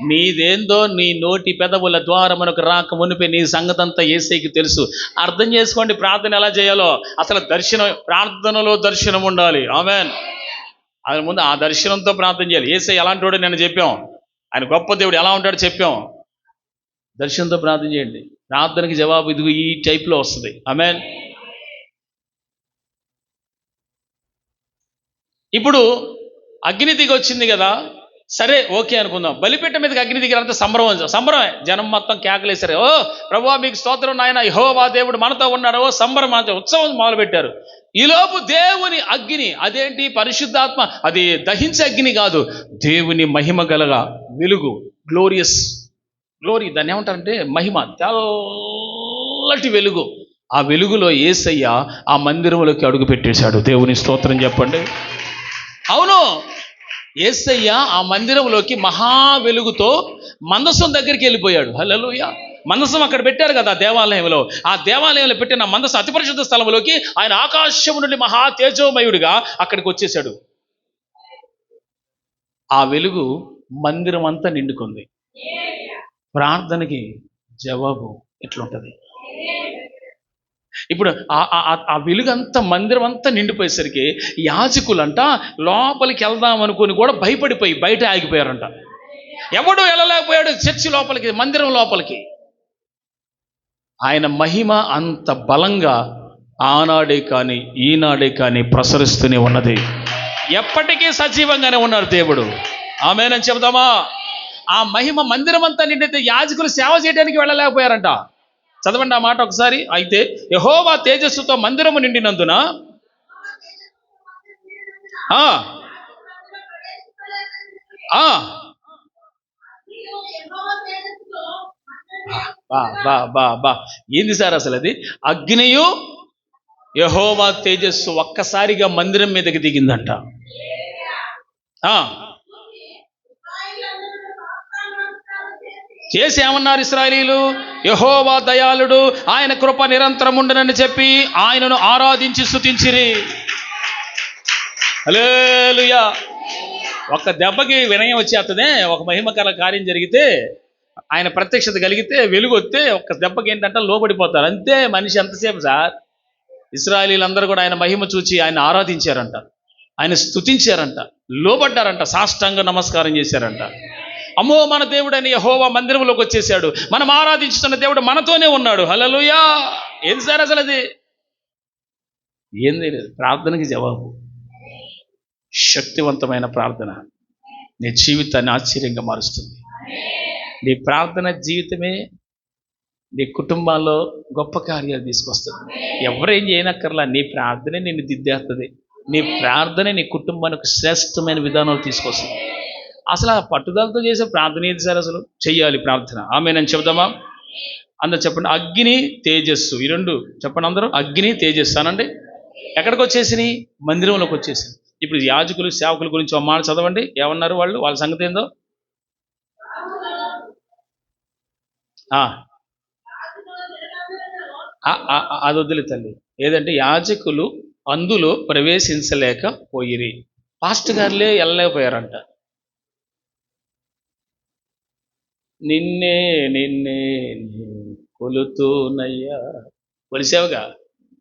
నీదేందో నీ నోటి పెదవుల ద్వారా మనకు రాక మునిపే నీ సంగతంతా యేసయ్యకి తెలుసు. అర్థం చేసుకోండి ప్రార్థన ఎలా చేయాలో. అసలు దర్శనం, ప్రార్థనలో దర్శనం ఉండాలి. ఆమేన్. అది ముందు ఆ దర్శనంతో ప్రార్థన చేయాలి. యేసయ్య ఎలాంటి వాడు నేను చెప్పాం, ఆయన గొప్ప దేవుడు ఎలా ఉంటాడో చెప్పాం. దర్శనంతో ప్రార్థన చేయండి. ప్రార్థనకి జవాబు ఇదిగో ఈ టైప్లో వస్తుంది. ఆమేన్. ఇప్పుడు అగ్ని దిగి వచ్చింది కదా, సరే ఓకే అనుకుందాం. బలిపీఠ మీదకి అగ్ని దిగినంత సంబరమే. జనం మొత్తం కేకలేశారు. ఓ ప్రభువా మీకు స్తోత్రం నాయన, యెహోవా దేవుడు మనతో ఉన్నాడు, ఓ సంబరం, ఉత్సవం మొదలుపెట్టారు. ఈలోపు దేవుని అగ్ని, అదేంటి పరిశుద్ధాత్మ, అది దహించే అగ్ని కాదు, దేవుని మహిమ గలగా వెలుగు, గ్లోరీ, దాన్ని ఏమంటారంటే మహిమ, తెల్లటి వెలుగు. ఆ వెలుగులో యేసయ్య ఆ మందిరంలోకి అడుగు పెట్టేశాడు. దేవుని స్తోత్రం చెప్పండి. అవును, యేసయ్య ఆ మందిరంలోకి మహా వెలుగుతో మందసం దగ్గరికి వెళ్ళిపోయాడు. హల్లెలూయా. మందసం అక్కడ పెట్టారు కదా దేవాలయంలో. ఆ దేవాలయంలో పెట్టిన మందసం అతి పరిశుద్ధ స్థలంలోకి ఆయన ఆకాశము నుండి మహా తేజోమయుడిగా అక్కడికి వచ్చేసాడు. ఆ వెలుగు మందిరం అంతా నిండుకుంది. ప్రార్థనకి జవాబు ఎట్లుంటుంది? ఇప్పుడు ఆ వెలుగంతా మందిరం అంతా నిండిపోయేసరికి యాజకులంట లోపలికి వెళ్దాం అనుకుని కూడా భయపడిపోయి బయట ఆగిపోయారంట. ఎవడు వెళ్ళలేకపోయాడు చర్చి లోపలికి, మందిరం లోపలికి. ఆయన మహిమ అంత బలంగా ఆనాడే కానీ ఈనాడే కానీ ప్రసరిస్తూనే ఉన్నది. ఎప్పటికీ సజీవంగానే ఉన్నారు దేవుడు. ఆమేనని చెబుదామా? ఆ మహిమ మందిరం అంతా నిండితే యాజకులు సేవ చేయడానికి వెళ్ళలేకపోయారంట. చదవండి ఆ మాట ఒకసారి. అయితే యెహోవా తేజస్సుతో మందిరము నిండినందున ఏంది సార్ అసలు అది? అగ్నియు యెహోవా తేజస్సు ఒక్కసారిగా మందిరం మీదకి దిగిందంట. చేసి ఏమన్నారు ఇశ్రాయేలీయులు? యెహోవా దయాళుడు, ఆయన కృప నిరంతరం ఉండునని చెప్పి ఆయనను ఆరాధించి స్తుతించిరి. హల్లెలూయా. ఒక్క దెబ్బకి వినయం వచ్చేస్తదే. ఒక మహిమకర కార్యం జరిగితే, ఆయన ప్రత్యక్షత కలిగితే, వెలుగు వస్తే ఒక్క దెబ్బకి ఏంటంటే లోబడిపోతారు అంతే. మనిషి ఎంతసేపు సార్? ఇశ్రాయేలీయులందరూ కూడా ఆయన మహిమ చూచి ఆయన ఆరాధించారంట, ఆయన స్తుతించారంట, లోబడ్డారంట, సాష్టాంగ నమస్కారం చేశారంట. అమ్మో మన దేవుడని యెహోవా మందిరంలోకి వచ్చేసాడు, మనం ఆరాధించుతున్న దేవుడు మనతోనే ఉన్నాడు. హల్లెలూయా. ఏంది సార్ అసలు అది? ఏంది లేదు. ప్రార్థనకి జవాబు, శక్తివంతమైన ప్రార్థన నీ జీవితాన్ని ఆశ్చర్యంగా మారుస్తుంది. నీ ప్రార్థన జీవితమే నీ కుటుంబాల్లో గొప్ప కార్యాలు తీసుకొస్తుంది. ఎవరేం చేయనక్కర్లా, నీ ప్రార్థనే నిన్ను దిద్దేస్తుంది. నీ ప్రార్థనే నీ కుటుంబానికి శ్రేష్టమైన విధానాలు తీసుకొస్తుంది. అసలు ఆ పట్టుదలతో చేసే ప్రార్థన ఏది సార్? అసలు చెయ్యాలి ప్రార్థన. ఆమేనని చెబుదామా? అందరూ చెప్పండి. అగ్ని తేజస్సు, ఈ రెండు చెప్పండి అందరూ. అగ్ని తేజస్సు అనండి. ఎక్కడికి వచ్చేసినాయి? మందిరంలోకి వచ్చేసింది. ఇప్పుడు యాజకులు సేవకుల గురించి ఒక మాట చదవండి. ఏమన్నారు వాళ్ళు? వాళ్ళ సంగతి ఏందో అది వదిలే తల్లి. ఏదంటే యాజకులు అందులో ప్రవేశించలేకపోయిరి. పాస్టర్ గారులే వెళ్ళలేకపోయారంట. నిన్నే నిన్నే కొలుతూనయ్యా కొలిసేవగా.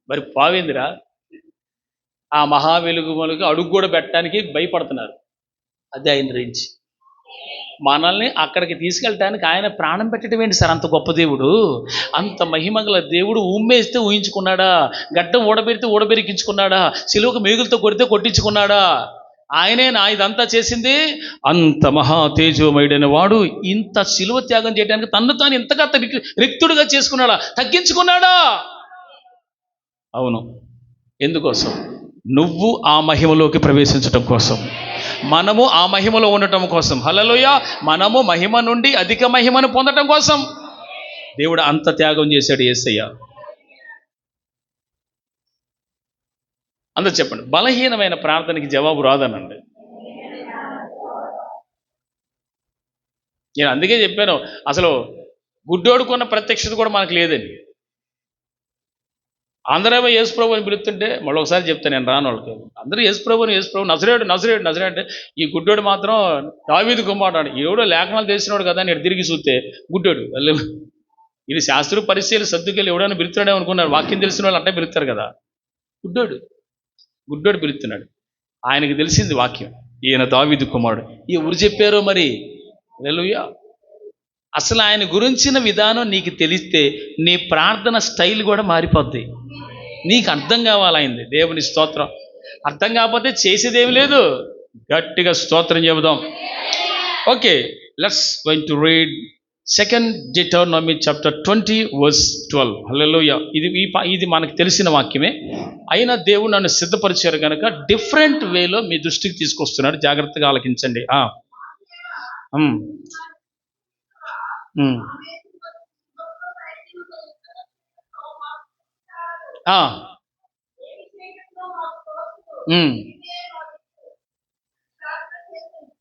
మరి పావేందిరా? ఆ మహా వెలుగుమలుగు అడుగు కూడా పెట్టడానికి భయపడుతున్నారు. అదే ఆయన రేంజ్. మనల్ని అక్కడికి తీసుకెళ్ళటానికి ఆయన ప్రాణం పెట్టడం ఏంటి సార్? అంత గొప్ప దేవుడు, అంత మహిమగల దేవుడు ఉమ్మేస్తే ఊహించుకున్నాడా? గడ్డం ఊడబెడితే ఊడబెరికించుకున్నాడా? సిలువకు మేగులతో కొడితే కొట్టించుకున్నాడా? ఆయనే నా ఇదంతా చేసింది. అంత మహా తేజోమయుడైన వాడు ఇంత సిలువ త్యాగం చేయడానికి తన్ను తాను ఇంతగా రిక్తుడుగా చేసుకున్నాడా? తగ్గించుకున్నాడా? అవును. ఎందుకోసం? నువ్వు ఆ మహిమలోకి ప్రవేశించటం కోసం, మనము ఆ మహిమలో ఉండటం కోసం. హల్లెలూయా. మనము మహిమ నుండి అధిక మహిమను పొందటం కోసం దేవుడు అంత త్యాగం చేశాడు యేసయ్య. అందరూ చెప్పండి. బలహీనమైన ప్రార్థనకి జవాబు రాదనండి. నేను అందుకే చెప్పాను, అసలు గుడ్డోడుకున్న ప్రత్యక్షత కూడా మనకు లేదండి. అందరేమో యేసుప్రభు అని పిలుస్తుంటే మళ్ళీ ఒకసారి చెప్తాను, నేను రాను వాళ్ళకి. అందరూ యేసుప్రభు నజరేయుడు అంటే ఈ గుడ్డోడు మాత్రం దావీదు కుమారుడు. ఎవడో లేఖనాలు తెలిసినోడు కదా నేను తిరిగి చూస్తే గుడ్డోడు. ఇది శాస్త్ర పరిశీలి సర్దుకెళ్ళి ఎవడైనా పిలుస్తున్నాడే అనుకున్నారు. వాక్యం తెలిసిన వాళ్ళు అంటే పిలుస్తారు కదా. గుడ్డోడు పిలుస్తున్నాడు. ఆయనకి తెలిసింది వాక్యం, ఈయన దావీదు కుమారుడు. ఎవరు చెప్పారో మరి. హల్లెలూయా. అసలు ఆయన గురించిన విధానం నీకు తెలిస్తే నీ ప్రార్థన స్టైల్ కూడా మారిపోద్ది. నీకు అర్థం కావాలైంది. దేవుని స్తోత్రం. అర్థం కాకపోతే చేసేదేమి లేదు. గట్టిగా స్తోత్రం చెబుదాం. Okay, let's going to read 2 Deuteronomy chapter 20 verse 12. హల్లెలూయా. ఇది మనకు తెలిసిన వాక్యమే. అయినా దేవుడు నన్ను సిద్ధపరిచారు కనుక డిఫరెంట్ వేలో మీ దృష్టికి తీసుకొస్తున్నాడు. జాగ్రత్తగా ఆలకించండి.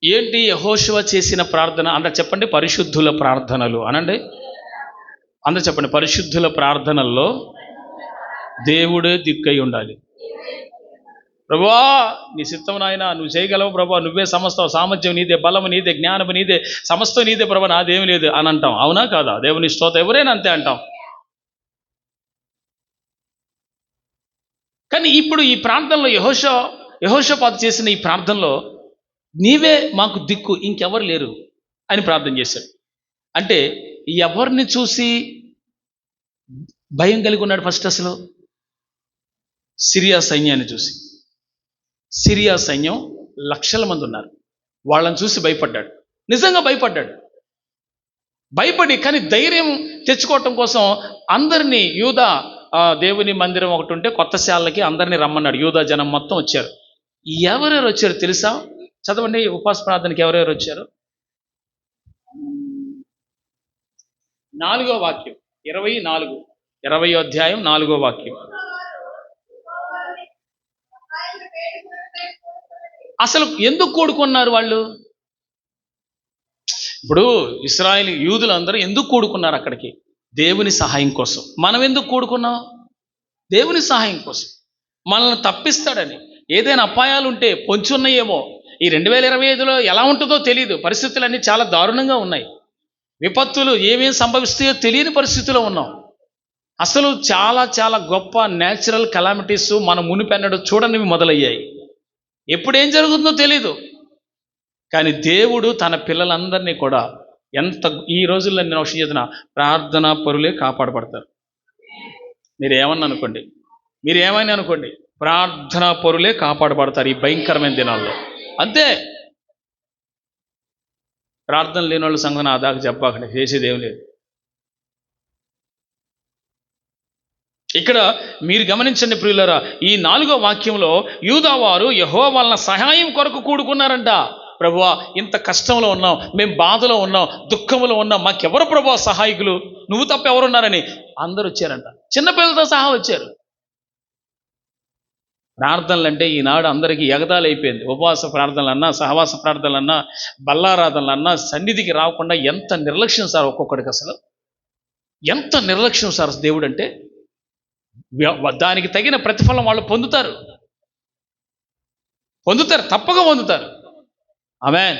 ఏంటి యెహోషువ చేసిన ప్రార్థన? అందరు చెప్పండి, పరిశుద్ధుల ప్రార్థనలు అనండి. అందరు చెప్పండి, పరిశుద్ధుల ప్రార్థనల్లో దేవుడే దిక్కై ఉండాలి. ప్రభువా నీ చిత్తం నాయన, నువ్వు చేయగలవు ప్రభా, నువ్వే సమస్తం, సామర్థ్యం నీదే, బలము నీదే, జ్ఞానము నీదే, సమస్తం నీదే ప్రభా, నాదేమి లేదు అని అంటాం. అవునా కాదా? దేవుని స్తోత్రం. ఎవరైనా అంతే అంటాం. కానీ ఇప్పుడు ఈ ప్రాంతంలో యెహోషాపాతు చేసిన ఈ ప్రార్థనలో నీవే మాకు దిక్కు, ఇంకెవరు లేరు అని ప్రార్థన చేశాడు. అంటే ఎవరిని చూసి భయం కలిగి ఉన్నాడు? ఫస్ట్ అసలు సిరియా సైన్యాన్ని చూసి. సిరియా సైన్యం లక్షల మంది ఉన్నారు. వాళ్ళని చూసి భయపడ్డాడు. నిజంగా భయపడి కానీ ధైర్యం తెచ్చుకోవటం కోసం అందరినీ యూదా దేవుని మందిరం ఒకటి ఉంటే కొత్త శాలకి అందరినీ రమ్మన్నాడు. యూదా జనం మొత్తం వచ్చారు. ఎవరెవరు వచ్చారు తెలుసా? చదవండి, ఉపవాస ప్రార్థనకి ఎవరెవరు వచ్చారు. 4వ వాక్యం, 20వ అధ్యాయం 4వ వాక్యం. అసలు ఎందుకు కూడుకున్నారు వాళ్ళు? ఇప్పుడు ఇశ్రాయేలు యూదులందరూ ఎందుకు కూడుకున్నారు అక్కడికి? దేవుని సహాయం కోసం. మనం ఎందుకు కూడుకున్నాం? దేవుని సహాయం కోసం. మనల్ని తప్పిస్తాడని. ఏదైనా అపాయాలు ఉంటే పొంచున్నాయేమో. ఈ 2025లో ఎలా ఉంటుందో తెలియదు. పరిస్థితులన్నీ చాలా దారుణంగా ఉన్నాయి. విపత్తులు ఏమేం సంభవిస్తాయో తెలియని పరిస్థితిలో ఉన్నాం. అసలు చాలా చాలా గొప్ప న్యాచురల్ కెలామిటీస్ మన మునిపెన్నడు చూడనివి మొదలయ్యాయి. ఎప్పుడేం జరుగుతుందో తెలీదు. కానీ దేవుడు తన పిల్లలందరినీ కూడా ఈ రోజుల్లో నేను ఒక చేసిన ప్రార్థనా పరులే కాపాడబడతారు. మీరేమన్నా అనుకోండి, ప్రార్థనా పరులే కాపాడబడతారు ఈ భయంకరమైన దినాల్లో. అంతే. ప్రార్థన లేని వాళ్ళ సంగతి నా దాకా చెప్పాకండి, చేసేది ఏం లేదు. ఇక్కడ మీరు గమనించండి ప్రియులారా, ఈ 4వ వాక్యంలో యూదా వారు యెహోవా వలన సహాయం కొరకు కూడుకున్నారంట. ప్రభువా ఇంత కష్టంలో ఉన్నాం, మేము బాధలో ఉన్నాం, దుఃఖంలో ఉన్నాం, మాకెవరు ప్రభువా సహాయకులు, నువ్వు తప్ప ఎవరున్నారని అందరూ వచ్చారంట. చిన్నపిల్లలతో సహా వచ్చారు. ప్రార్థనలు అంటే ఈనాడు అందరికీ ఎగతాళి అయిపోయింది. ఉపవాస ప్రార్థనలన్నా, సహవాస ప్రార్థనలన్నా, బల్లారాధనలన్నా సన్నిధికి రాకుండా ఎంత నిర్లక్ష్యం సార్ ఒక్కొక్కడికి. అసలు ఎంత నిర్లక్ష్యం సార్ దేవుడు అంటే. దానికి తగిన ప్రతిఫలం వాళ్ళు పొందుతారు, తప్పగా పొందుతారు. ఆమేన్.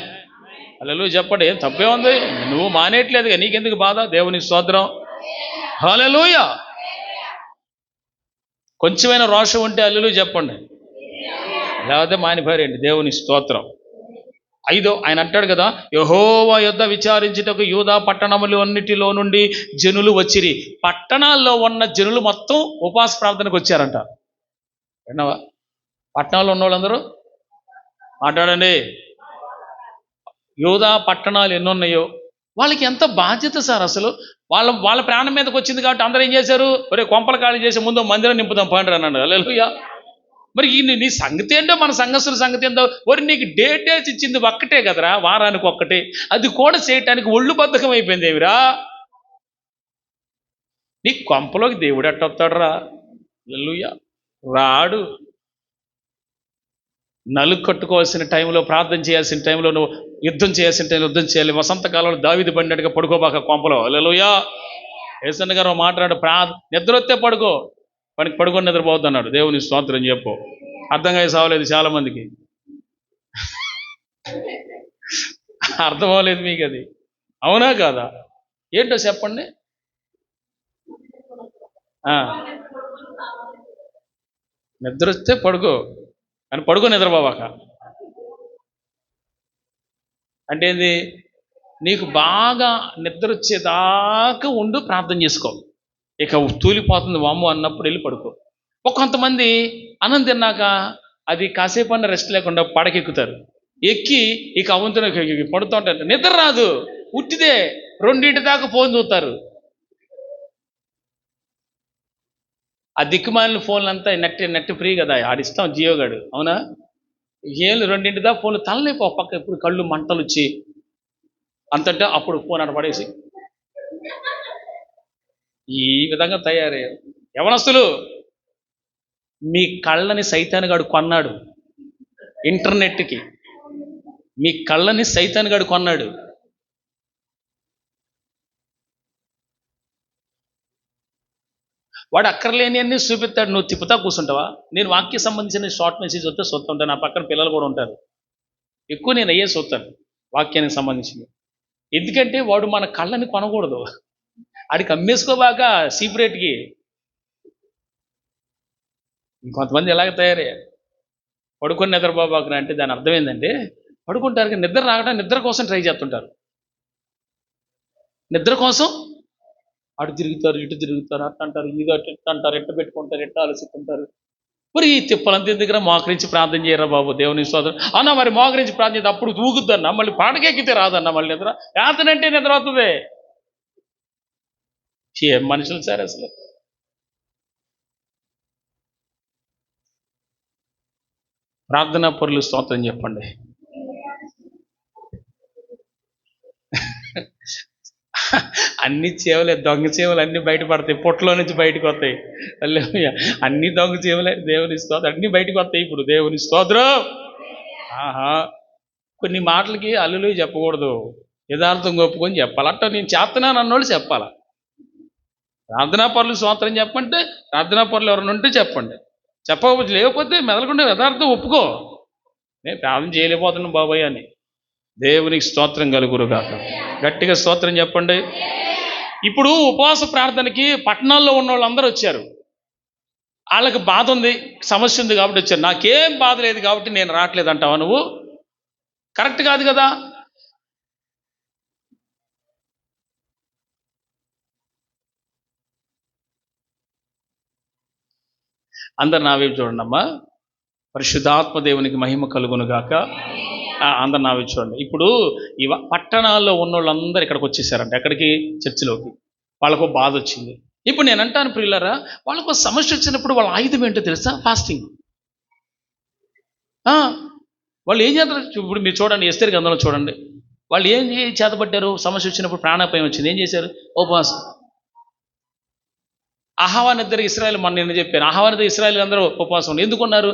హల్లెలూయా చెప్పండి. ఏం తప్పే ఉంది? నువ్వు మానేయట్లేదుగా, నీకెందుకు బాధ? దేవుని స్తోత్రం. హల్లెలూయా. కొంచెమైనా రోషం ఉంటే హల్లెలూయా చెప్పండి, లేకపోతే మానిపోయారండి. దేవుని స్తోత్రం. 5 ఆయన అంటాడు కదా, యెహోవా యొద్ద విచారించుటకు యూదా పట్టణములు అన్నిటిలో నుండి జనులు వచ్చిరి. పట్టణాల్లో ఉన్న జనులు మొత్తం ఉపవాస ప్రార్థనకు వచ్చారంట. విన్నావా? పట్టణాల్లో ఉన్న వాళ్ళందరూ మాట్లాడండి. యూదా పట్టణాలు ఎన్నున్నాయో వాళ్ళకి ఎంత బాధ్యత సార్. అసలు వాళ్ళ ప్రాణం మీదకి వచ్చింది కాబట్టి అందరూ ఏం చేశారు? ఒరే కొంపలు ఖాళీ చేసే ముందు మందిరం నింపుదాం పండి అన్నాడు. హల్లెలూయా. మరి నీ సంగతి ఏంటో, మన సంఘస్థుల సంగతి ఏంటో? ఒరి నీకు డేటేసి ఇచ్చింది ఒక్కటే కదరా, వారానికి ఒక్కటే. అది కూడా చేయటానికి ఒళ్ళు బద్ధకం అయిపోయింది. ఏమిరా నీ కొంపలోకి దేవుడు ఎట్టొస్తాడు రా? హల్లెలూయా. రాడు. నలుగు కట్టుకోవాల్సిన టైంలో, ప్రార్థన చేయాల్సిన టైంలో, నువ్వు యుద్ధం చేయాల్సిన టైంలో యుద్ధం చేయాలి. వసంతకాలంలో దావీదు పడినట్టుగా పడుకోబాక కొంపలో. హల్లెలూయా. యేసన్న గారు మాట్లాడు, నిద్ర వస్తే పడుకో, పడుకొని నిద్రపోవద్దు అన్నాడు. దేవుని స్తోత్రం చెప్పు. అర్థంగా సావలేదు చాలా మందికి. అర్థం అవ్వలేదు మీకు అది. అవునా కాదా? ఏంటో చెప్పండి. నిద్ర వస్తే పడుకో అని పడుకో నిద్రపోవాక అంటే ఏంది? నీకు బాగా నిద్ర వచ్చేదాకా ఉండు, ప్రార్థన చేసుకో. ఇక తూలిపోతుంది వాము అన్నప్పుడు వెళ్ళి పడుకో. కొంతమంది అన్నం తిన్నాక అది కాసేపు అన్న రెస్ట్ లేకుండా పడకెక్కుతారు. ఎక్కి ఇక అవంతున పడుతూ ఉంటారు. నిద్ర రాదు, ఉట్టిదే 2 దాకా ఫోన్ చూస్తారు. ఆ దిక్కుమాలిన ఫోన్లు అంతా నెట్ ఫ్రీ కదా, ఆడిస్తాం జియోగాడు. అవునా? ఏళ్ళు 2 దాకా ఫోన్లు తలలేపు. ఒక పక్క ఇప్పుడు కళ్ళు మంటలు వచ్చి అంతంటే అప్పుడు ఫోన్ అక్కడ పడేసి ఈ విధంగా తయారయ్యారు యవనస్తులు. మీ కళ్ళని సైతానుగాడు కొన్నాడు. ఇంటర్నెట్కి మీ కళ్ళని సైతానుగాడు కొన్నాడు. వాడు అక్కర్లేని అన్ని చూపిస్తాడు, నువ్వు తిప్పుతా కూర్చుంటావా? నేను వాక్య సంబంధించిన షార్ట్ మెసేజ్ వస్తే చూస్తుంటాను. నా పక్కన పిల్లలు కూడా ఉంటారు. ఎక్కువ నేను అయ్యే చూస్తాను వాక్యానికి సంబంధించింది. ఎందుకంటే వాడు మన కళ్ళని కొనకూడదు, ఆడికి అమ్మేసుకోబాక సీపరేట్కి. ఇంకొంతమంది ఎలాగ తయారయ్యారు, పడుకొని నిద్రపోబాకురా అంటే దాని అర్థం ఏంటంటే పడుకుంటారు, నిద్ర రావడం నిద్ర కోసం ట్రై చేస్తుంటారు. నిద్ర కోసం అటు తిరుగుతారు, ఇటు తిరుగుతారు, అట్ట అంటారు, ఇది అటు ఇట్ట అంటారు, ఎట్ట పెట్టుకుంటారు, ఎట్ట ఆలోచిస్తుంటారు. మరి ఈ తిప్పలంత దగ్గర మోకరించి ప్రార్థన చేయరా బాబు, దేవుని సోదరు అన్న. మరి మోకరించి ప్రార్థన చేస్తే అప్పుడు తూగుద్దన్నా, మళ్ళీ పాటకెక్కితే రాదన్నా, మళ్ళీ నిద్ర యాతనంటే నిద్ర అవుతుంది. ఏం మనుషులు సార్ అసలు. ప్రార్థనా పరులు స్తోత్రం చెప్పండి. అన్ని చేవలే, దొంగ చేవలు అన్ని బయటపడతాయి, పొట్టలో నుంచి బయటకు వస్తాయి. అన్ని దొంగ చేవలే, దేవుని స్తోత్రం, అన్ని బయటకు వస్తాయి ఇప్పుడు. దేవుని స్తోత్రం. కొన్ని మాటలకి అల్లులు చెప్పకూడదు, యథార్థం ఒప్పుకొని చెప్పాలి. అట్ట నేను చేస్తున్నాను అన్నోళ్ళు చెప్పాలా. ప్రార్థనా పరులు స్తోత్రం చెప్పంటే, ప్రార్థనా పరులు ఎవరైనా ఉంటే చెప్పండి. చెప్పకపోతే లేకపోతే మెదలకుండా యథార్థం ఒప్పుకో, నేను ప్రార్థన చేయలేకపోతున్నాను బాబాయ్ అని. దేవునికి స్తోత్రం కలుగురుగాక. గట్టిగా స్తోత్రం చెప్పండి. ఇప్పుడు ఉపవాస ప్రార్థనకి పట్టణాల్లో ఉన్న వాళ్ళందరూ వచ్చారు. వాళ్ళకి బాధ ఉంది, సమస్య ఉంది కాబట్టి వచ్చారు. నాకేం బాధ లేదు కాబట్టి నేను రావట్లేదు అంటావా నువ్వు? కరెక్ట్ కాదు కదా. అందరు నా వైపు చూడండి అమ్మా. పరిశుద్ధాత్మ దేవునికి మహిమ కలుగునుగాక. అందరు నా వైపు చూడండి. ఇప్పుడు పట్టణాల్లో ఉన్న వాళ్ళందరూ ఇక్కడికి వచ్చేసారంట. ఎక్కడికి? చర్చిలోకి. వాళ్ళకు బాధ వచ్చింది. ఇప్పుడు నేను అంటాను ప్రియులారా, వాళ్ళకు సమస్య వచ్చినప్పుడు వాళ్ళ ఆయుధం ఏంటో తెలుసా? ఫాస్టింగ్. వాళ్ళు ఏం చేస్తారు? ఇప్పుడు మీరు చూడండి, ఎస్తేర్ గ్రంథంలో చూడండి, వాళ్ళు ఏం చేతపట్టారు? సమస్య వచ్చినప్పుడు, ప్రాణాపాయం వచ్చింది, ఏం చేశారు? ఉపవాసం. అహవానిద్దరు ఇశ్రాయేలు, మొన్న నేను చెప్పాను, అహవానిద్దరు ఇశ్రాయేలు అందరూ ఉపవాసం ఎందుకున్నారు?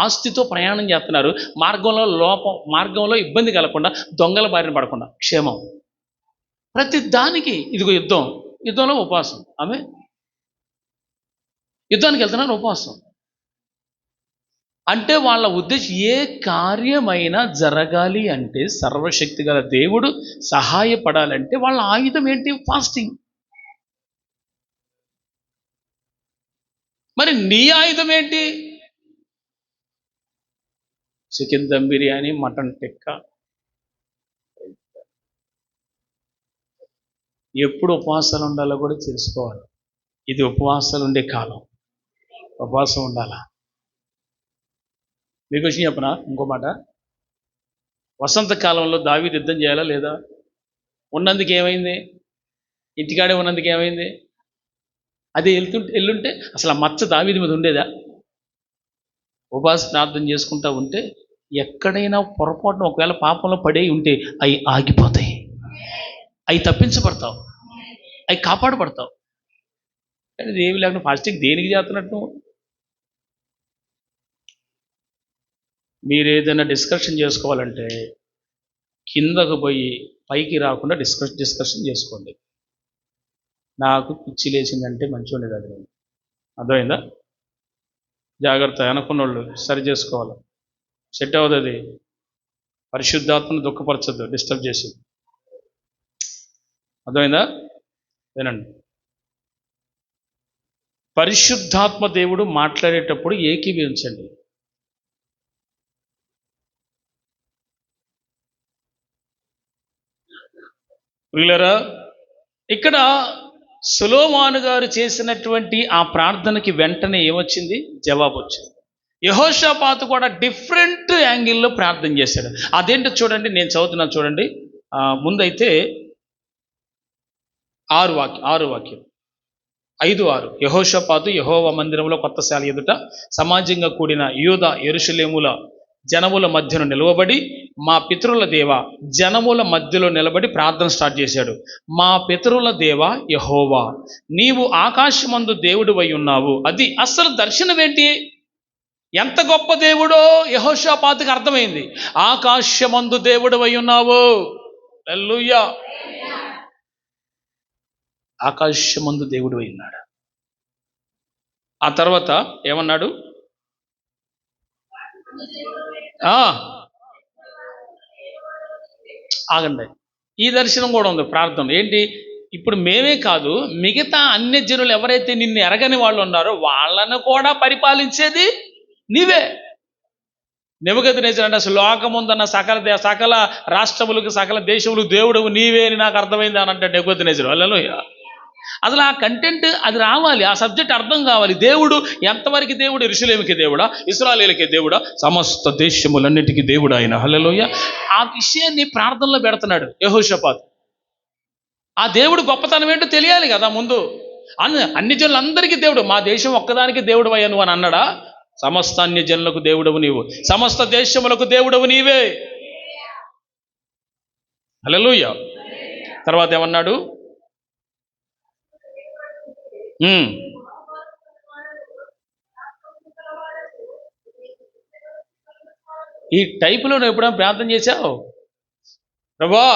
ఆస్తితో ప్రయాణం చేస్తున్నారు, మార్గంలో ఇబ్బంది కలగకుండా, దొంగల బారిన పడకుండా, క్షేమం. ప్రతి దానికి ఇదిగో యుద్ధంలో ఉపవాసం. ఆమె యుద్ధానికి వెళ్తున్నారు, ఉపవాసం. అంటే వాళ్ళ ఉద్దేశం, ఏ కార్యమైనా జరగాలి అంటే, సర్వశక్తి గల దేవుడు సహాయపడాలంటే వాళ్ళ ఆయుధం ఏంటి? ఫాస్టింగ్. మరి నీ ఆయుధం ఏంటి? Chicken dum biryani, mutton tikka. ఎప్పుడు ఉపవాసాలు ఉండాలో కూడా తెలుసుకోవాలి. ఇది ఉపవాసాలు ఉండే కాలం, ఉపవాసం ఉండాలా. మీకు విషయం చెప్పనా? ఇంకో మాట, వసంతకాలంలో దావీదు యుద్ధం చేయాలా లేదా? ఉన్నందుకు ఏమైంది? ఇంటికాడే ఉన్నందుకు ఏమైంది? అదే ఎల్లుంటే అసలు ఆ మచ్చ దావీదు మీద ఉండేదా? ఉపవాస ప్రార్థన చేసుకుంటా ఉంటే ఎక్కడైనా పొరపాటున ఒకవేళ పాపంలో పడే ఉంటే అవి ఆగిపోతాయి, అవి తప్పించబడతావు, అవి కాపాడబడతావు. కానీ ఏమి లేకుండా ఫాస్టింగ్ దేనికి చేస్తున్నట్టు? మీరు ఏదైనా డిస్కషన్ చేసుకోవాలంటే కిందకు పోయి పైకి రాకుండా డిస్కషన్ చేసుకోండి. నాకు పిచ్చి లేచిందంటే మంచిగా కాదు. నేను అర్థమైందా? జాగ్రత్త, అనుకున్న వాళ్ళు సరి చేసుకోవాలి. సెట్ అవ్వదు అది. పరిశుద్ధాత్మను దుఃఖపరచద్దు, డిస్టర్బ్ చేసి. అర్థమైందా? వినండి, పరిశుద్ధాత్మ దేవుడు మాట్లాడేటప్పుడు ఏకీభవించండి. ప్రియులారా, ఇక్కడ సొలొమోను గారు చేసినటువంటి ఆ ప్రార్థనకి వెంటనే ఏమొచ్చింది? జవాబు వచ్చింది. యెహోషాపాతు కూడా డిఫరెంట్ యాంగిల్లో ప్రార్థన చేశాడు. అదేంటో చూడండి, నేను చదువుతున్నాను చూడండి. ముందైతే 6 వాక్యం 5-6. యెహోషాపాతు యెహోవా మందిరంలో కొత్త శాల ఎదుట సమాజంగా కూడిన యూదా యెరూషలేముల జనముల మధ్యను నిలవబడి, మా పితరుల దేవ, జనముల మధ్యలో నిలబడి ప్రార్థన స్టార్ట్ చేశాడు. మా పితరుల దేవ యెహోవా, నీవు ఆకాశమందు దేవుడు అయి ఉన్నావు. అది అసలు దర్శనం ఏంటి? ఎంత గొప్ప దేవుడో యెహోషాపాతుకి అర్థమైంది. ఆకాశమందు దేవుడు అయి ఉన్నావు. హల్లెలూయా. ఆకాశమందు దేవుడు అయినాడు. ఆ తర్వాత ఏమన్నాడు? ఆగండి, ఈ దర్శనం కూడా ఉంది ప్రార్థన. ఏంటి? ఇప్పుడు మేమే కాదు, మిగతా అన్య జనులు ఎవరైతే నిన్ను ఎరగని వాళ్ళు ఉన్నారో వాళ్ళను కూడా పరిపాలించేది నీవే. నెబుకద్నెజరు అంటే అసలు లోకముందన్న సకల రాష్ట్రములకు సకల దేశములకు దేవుడు నీవే అని నాకు అర్థమైంది అని అంటే నెబుకద్నెజరు. హల్లెలూయా. అసలు ఆ కంటెంట్ అది రావాలి, ఆ సబ్జెక్ట్ అర్థం కావాలి. దేవుడు ఎంతవరకు దేవుడు? యెరూషలేముకి దేవుడా? ఇశ్రాయేలుకి దేవుడా? సమస్త దేశములన్నిటికీ దేవుడు ఆయన. హల్లెలూయా. ఆ విషయాన్ని ప్రార్థనలో పెడుతున్నాడు యెహోషాపాతు. ఆ దేవుడు గొప్పతనం ఏంటో తెలియాలి కదా ముందు. అన్ని జనులందరికీ దేవుడు, మా దేశం ఒక్కదానికి దేవుడు అయ్యను అని అన్నాడా? సమస్త అన్య జనులకు దేవుడవు నీవు, సమస్త దేశములకు దేవుడవు నీవే. హల్లెలూయా. తర్వాత ఏమన్నాడు? ఈ టైపులో నువ్వు ఎప్పుడైనా ప్రార్థన చేశావు? ప్రభువా,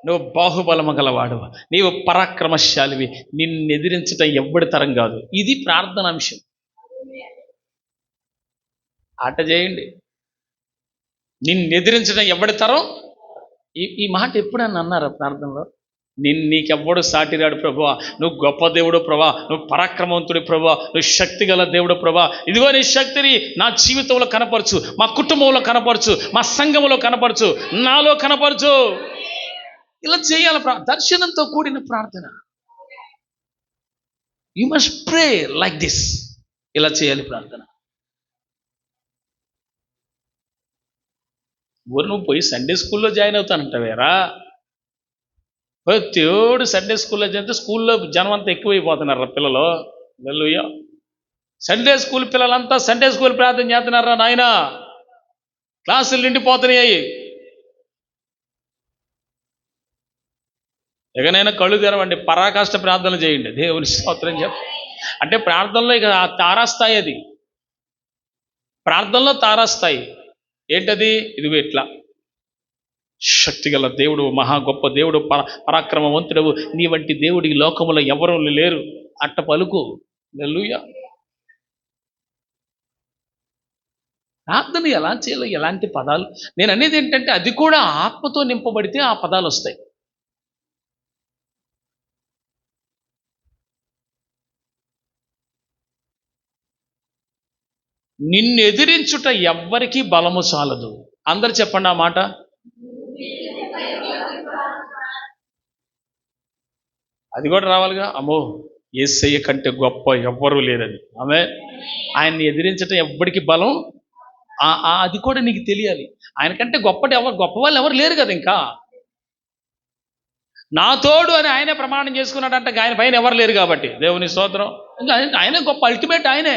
నువ్వు బాహుబలము గలవాడు, నీవు పరాక్రమశాలివి, నిన్ను ఎదిరించటం ఎవ్వడి తరం కాదు. ఇది ప్రార్థన అంశం. ఆట చేయండి, నిన్ను ఎదిరించడం ఎవ్వడి తరం. ఈ మాట ఎప్పుడన్నా అన్నారా ప్రార్థనలో? నీకెవ్వడు సాటిరాడు ప్రభువా, నువ్వు గొప్ప దేవుడు ప్రభా, నువ్వు పరాక్రమవంతుడి ప్రభా, నువ్వు శక్తి గల దేవుడు ప్రభా, ఇదిగో నీ శక్తిని నా జీవితంలో కనపరచు, మా కుటుంబంలో కనపరచు, మా సంఘంలో కనపరచు, నాలో కనపరచు. ఇలా చేయాలి దర్శనంతో కూడిన ప్రార్థన. You must pray like this. ఇలా చేయాలి ప్రార్థన. నువ్వు పోయి సండే స్కూల్లో జాయిన్ అవుతానంటావేరా? ప్రతిోడు సండే స్కూల్లో చేస్తే స్కూల్లో జనం అంతా ఎక్కువైపోతున్నారు పిల్లలు. హల్లెలూయా. సండే స్కూల్ పిల్లలంతా సండే స్కూల్ ప్రార్థన చేస్తున్నారా నాయన? క్లాసులు నిండిపోతున్నాయి. ఎగనైనా కళ్ళు తెరవండి, పరాకాష్ట ప్రార్థన చేయండి, దేవుని స్తోత్రం చెప్ప. అంటే ప్రార్థనలో ఇక తారాస్థాయి, అది ప్రార్థనలో తారాస్థాయి. ఏంటది? ఇదిగో ఇట్లా, శక్తిగల దేవుడు, మహా గొప్ప దేవుడు, పరాక్రమవంతుడు, నీ వంటి దేవుడు ఈ లోకములో ఎవరూ లేరు. అట్ట పలుకు. హల్లెలూయా. ప్రార్థన ఎలా చేయాలి? ఎలాంటి పదాలు? నేను అనేది ఏంటంటే అది కూడా ఆత్మతో నింపబడితే ఆ పదాలు వస్తాయి. నిన్ను ఎదిరించుట ఎవ్వరికీ బలము చాలదు. అందరు చెప్పండి ఆ మాట. అది కూడా రావాలిగా. అమ్మో, యేసయ్య కంటే గొప్ప ఎవ్వరూ లేరని. ఆమె ఆయన్ని ఎదిరించటం ఎవ్వడికి బలం, అది కూడా నీకు తెలియాలి. ఆయనకంటే గొప్ప వాళ్ళు ఎవరు లేరు కదా. ఇంకా నా తోడు అని ఆయనే ప్రమాణం చేసుకున్నాడంటే ఆయన పైన ఎవరు లేరు కాబట్టి దేవుని స్తోత్రం. ఇంకా ఆయనే గొప్ప, అల్టిమేట్ ఆయనే,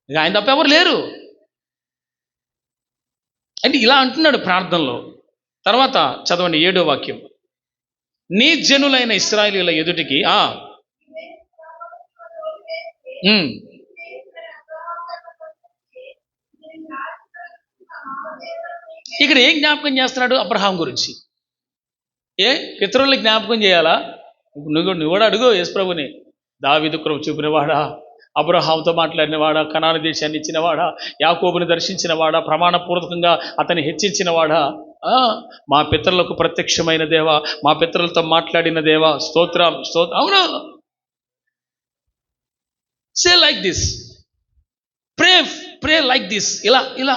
ఇంకా ఆయన తప్ప ఎవరు లేరు అంటే ఇలా అంటున్నాడు ప్రార్థనలో. తర్వాత చదవండి 7వ వాక్యం. నీ జనులైన ఇశ్రాయేలీయుల ఎదుటికి ఇక్కడ ఏం జ్ఞాపకం చేస్తున్నాడు? అబ్రహాం గురించి. పితరుల్ని జ్ఞాపకం చేయాలా? నువ్వు కూడా అడుగు యేసుప్రభుని. దావీదు కృప చూపినవాడా, అబ్రహాంతో మాట్లాడినవాడా, కనాను దేశాన్ని ఇచ్చినవాడా, యాకోబుని దర్శించినవాడా, ప్రమాణపూర్వకంగా అతన్ని హెచ్చించినవాడా, మా పితరులకు ప్రత్యక్షమైన దేవా, మా పితరులతో మాట్లాడిన దేవా, స్తోత్రం అవును. Say like this, pray like this. ఇలా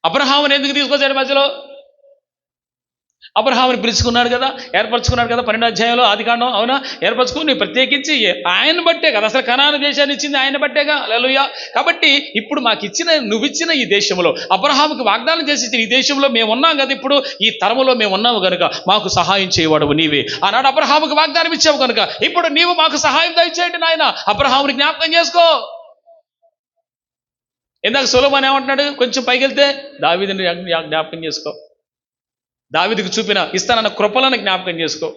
అబ్రహాముని ఎందుకు తీసుకొచ్చాడు మధ్యలో? అబ్రహాముని పిలుచుకున్నాడు కదా, ఏర్పరచుకున్నాడు కదా 12వ అధ్యాయంలో ఆదికాండం. అవునా? ఏర్పరచుకుని ప్రత్యేకించి ఆయన బట్టే కదా, అసలు కనాను దేశాన్ని ఇచ్చింది ఆయన బట్టేగా. హల్లెలూయా. కాబట్టి ఇప్పుడు మాకు నువ్విచ్చిన ఈ దేశంలో, అబ్రహాముకి వాగ్దానం చేసి ఇచ్చిన ఈ దేశంలో మేము ఉన్నాం కదా, ఇప్పుడు ఈ తరములో మేము ఉన్నాము కనుక మాకు సహాయం చేయవాడు నీవే. ఆనాడు అబ్రహాముకి వాగ్దానం ఇచ్చావు కనుక ఇప్పుడు నీవు మాకు సహాయం దయచేయండి నాయన. అబ్రహాముని జ్ఞాపకం చేసుకో. ఇందాక సొలొమోను ఏమంటున్నాడు? కొంచెం పైకి వెళ్తే దావీదుని జ్ఞాపకం చేసుకో, దావీదుకు చూపిన ఇస్తానన్న కృపలను జ్ఞాపకం చేసుకో.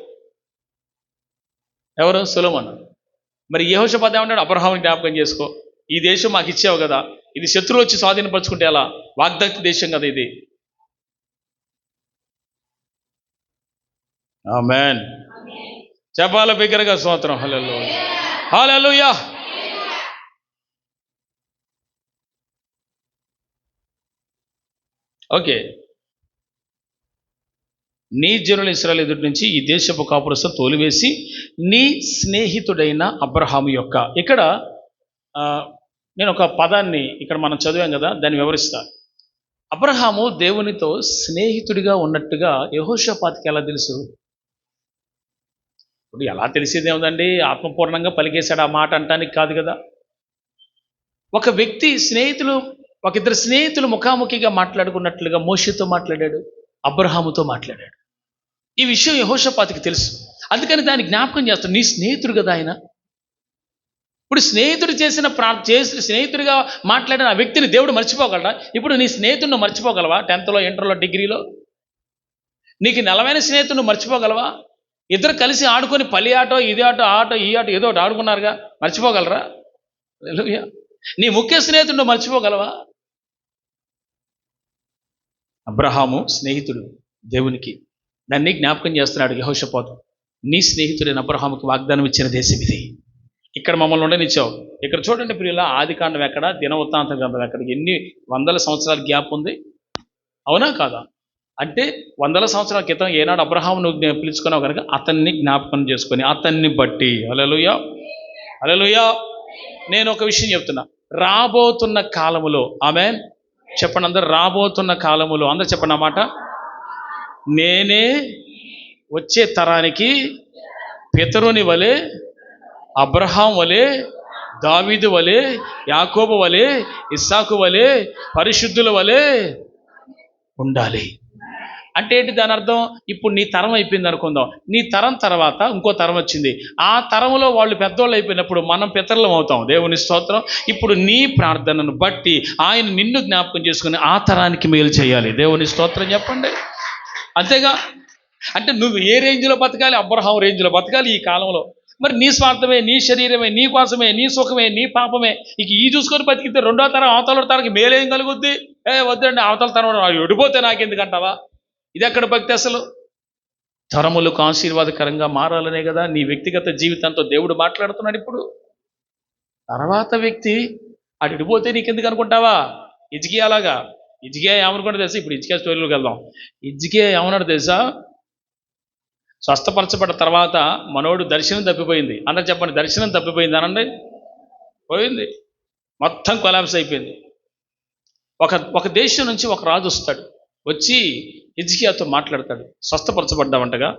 ఎవరు? సొలొమోను. మరి యెహోషాపాతు ఏమంటాడు? అబ్రహాముని జ్ఞాపకం చేసుకో. ఈ దేశం మాకు ఇచ్చావు కదా, ఇది శత్రువులు వచ్చి స్వాధీనపరచుకుంటే ఎలా? వాగ్దత్త దేశం కదా ఇది. ఆమేన్. చెప్పాల బిగ్గరగా స్తోత్రం. హల్లెలూయా, హల్లెలూయా. ఓకే. నీ జనుల ఇశ్రాయేలు ఎదుటి నుంచి ఈ దేశపు కాపురస్తులను తోలివేసి నీ స్నేహితుడైన అబ్రహాము యొక్క, ఇక్కడ నేను ఒక పదాన్ని ఇక్కడ మనం చదివాం కదా, దాన్ని వివరిస్తా. అబ్రహాము దేవునితో స్నేహితుడిగా ఉన్నట్టుగా యెహోషాపాతుకి ఎలా తెలుసు? ఇప్పుడు ఎలా తెలిసేదేముందండి? ఆత్మపూర్ణంగా పలికేశాడు ఆ మాట అంటానికి కాదు కదా. ఒక వ్యక్తి ఇద్దరు స్నేహితులు ముఖాముఖిగా మాట్లాడుకున్నట్లుగా మోషేతో మాట్లాడాడు, అబ్రహాముతో మాట్లాడాడు. ఈ విషయం యెహోషాపాతుకి తెలుసు. అందుకని దాన్ని జ్ఞాపకం చేస్తాడు. నీ స్నేహితుడు కదా ఆయన. ఇప్పుడు స్నేహితుడు స్నేహితుడిగా మాట్లాడిన ఆ వ్యక్తిని దేవుడు మర్చిపోగలరా? ఇప్పుడు నీ స్నేహితుడిని మర్చిపోగలవా? 10th ఇంటర్లో డిగ్రీలో నీకు నెలవైన స్నేహితుడిని మర్చిపోగలవా? ఇద్దరు కలిసి ఆడుకొని పల్లి ఆటో, ఇది ఆటో, ఈ ఆటో ఏదో ఒకటి ఆడుకున్నారుగా, మర్చిపోగలరా? హల్లెలూయా. నీ ముఖ్య స్నేహితుడిని మర్చిపోగలవా? అబ్రహాము స్నేహితుడు దేవునికి. దాన్ని జ్ఞాపకం చేస్తున్నాడు యెహోషాపాతు. నీ స్నేహితుడైన అబ్రహాముకి వాగ్దానం ఇచ్చిన దేశం ఇది, ఇక్కడ మమ్మల్ని ఉండనిచ్చావు. ఇక్కడ చూడండి ప్రియుల, ఆదికాండం ఎక్కడ, దినవృత్తాంత గ్రంథం ఎక్కడ? ఎన్ని వందల సంవత్సరాల గ్యాప్ ఉంది, అవునా కాదా? అంటే 100 సంవత్సరాల క్రితం ఏనాడు అబ్రహామును పిలుచుకున్నావు కనుక అతన్ని జ్ఞాపకం చేసుకొని అతన్ని బట్టి. హల్లెలూయా, హల్లెలూయా. నేను ఒక విషయం చెప్తున్నా, రాబోతున్న కాలములో, ఆమేన్ చెప్పండి అందరు, రాబోతున్న కాలములో అందరు చెప్పండి అన్నమాట. నేనే వచ్చే తరానికి పితరుని వలె, అబ్రహాం వలె, దావీదు వలె, యాకోబు వలె, ఇస్సాకు వలె, పరిశుద్ధుల వలె ఉండాలి. అంటే ఏంటి దాని అర్థం? ఇప్పుడు నీ తరం అయిపోయింది అనుకుందాం, నీ తరం తర్వాత ఇంకో తరం వచ్చింది. ఆ తరంలో వాళ్ళు పెద్దోళ్ళు అయిపోయినప్పుడు మనం పితరులం అవుతాం. దేవుని స్తోత్రం. ఇప్పుడు నీ ప్రార్థనను బట్టి ఆయన నిన్ను జ్ఞాపకం చేసుకుని ఆ తరానికి మేలు చేయాలి. దేవుని స్తోత్రం చెప్పండి. అంతేగా? అంటే నువ్వు ఏ రేంజ్లో బతకాలి? అబ్రహాం రేంజ్లో బతకాలి ఈ కాలంలో. మరి నీ స్వార్థమే, నీ శరీరమే, నీ కోసమే, నీ సుఖమే, నీ పాపమే, ఇక ఈ చూసుకొని బతికితే రెండో తరం అవతల తరానికి మేలేం కలుగుద్ది? వద్దండి, అవతల తరం ఎడిపోతే నాకెందుకంటావా? ఇది ఎక్కడ భక్తి? అసలు తరములకు ఆశీర్వాదకరంగా మారాలనే కదా నీ వ్యక్తిగత జీవితంతో దేవుడు మాట్లాడుతున్నాడు. ఇప్పుడు తర్వాత వ్యక్తి అటు ఎడిపోతే నీకెందుకు అనుకుంటావా? హిజ్కియాలాగా. హిజ్కియా ఏమనుకుంటే తెలుసా? ఇప్పుడు హిజ్కియా స్టోరీలోకి వెళ్దాం. హిజ్కియా ఏమన్నాడు తెలుసా? స్వస్థపరచబడ్డ తర్వాత మనోడు దర్శనం తప్పిపోయింది. అందరూ చెప్పండి, దర్శనం తప్పిపోయింది అనండి. పోయింది, మొత్తం కొలాప్స్ అయిపోయింది. ఒక దేశం నుంచి ఒక రాజు వస్తాడు, వచ్చి హిజ్కియాతో మాట్లాడతాడు. స్వస్థపరచబడ్డావంటగా,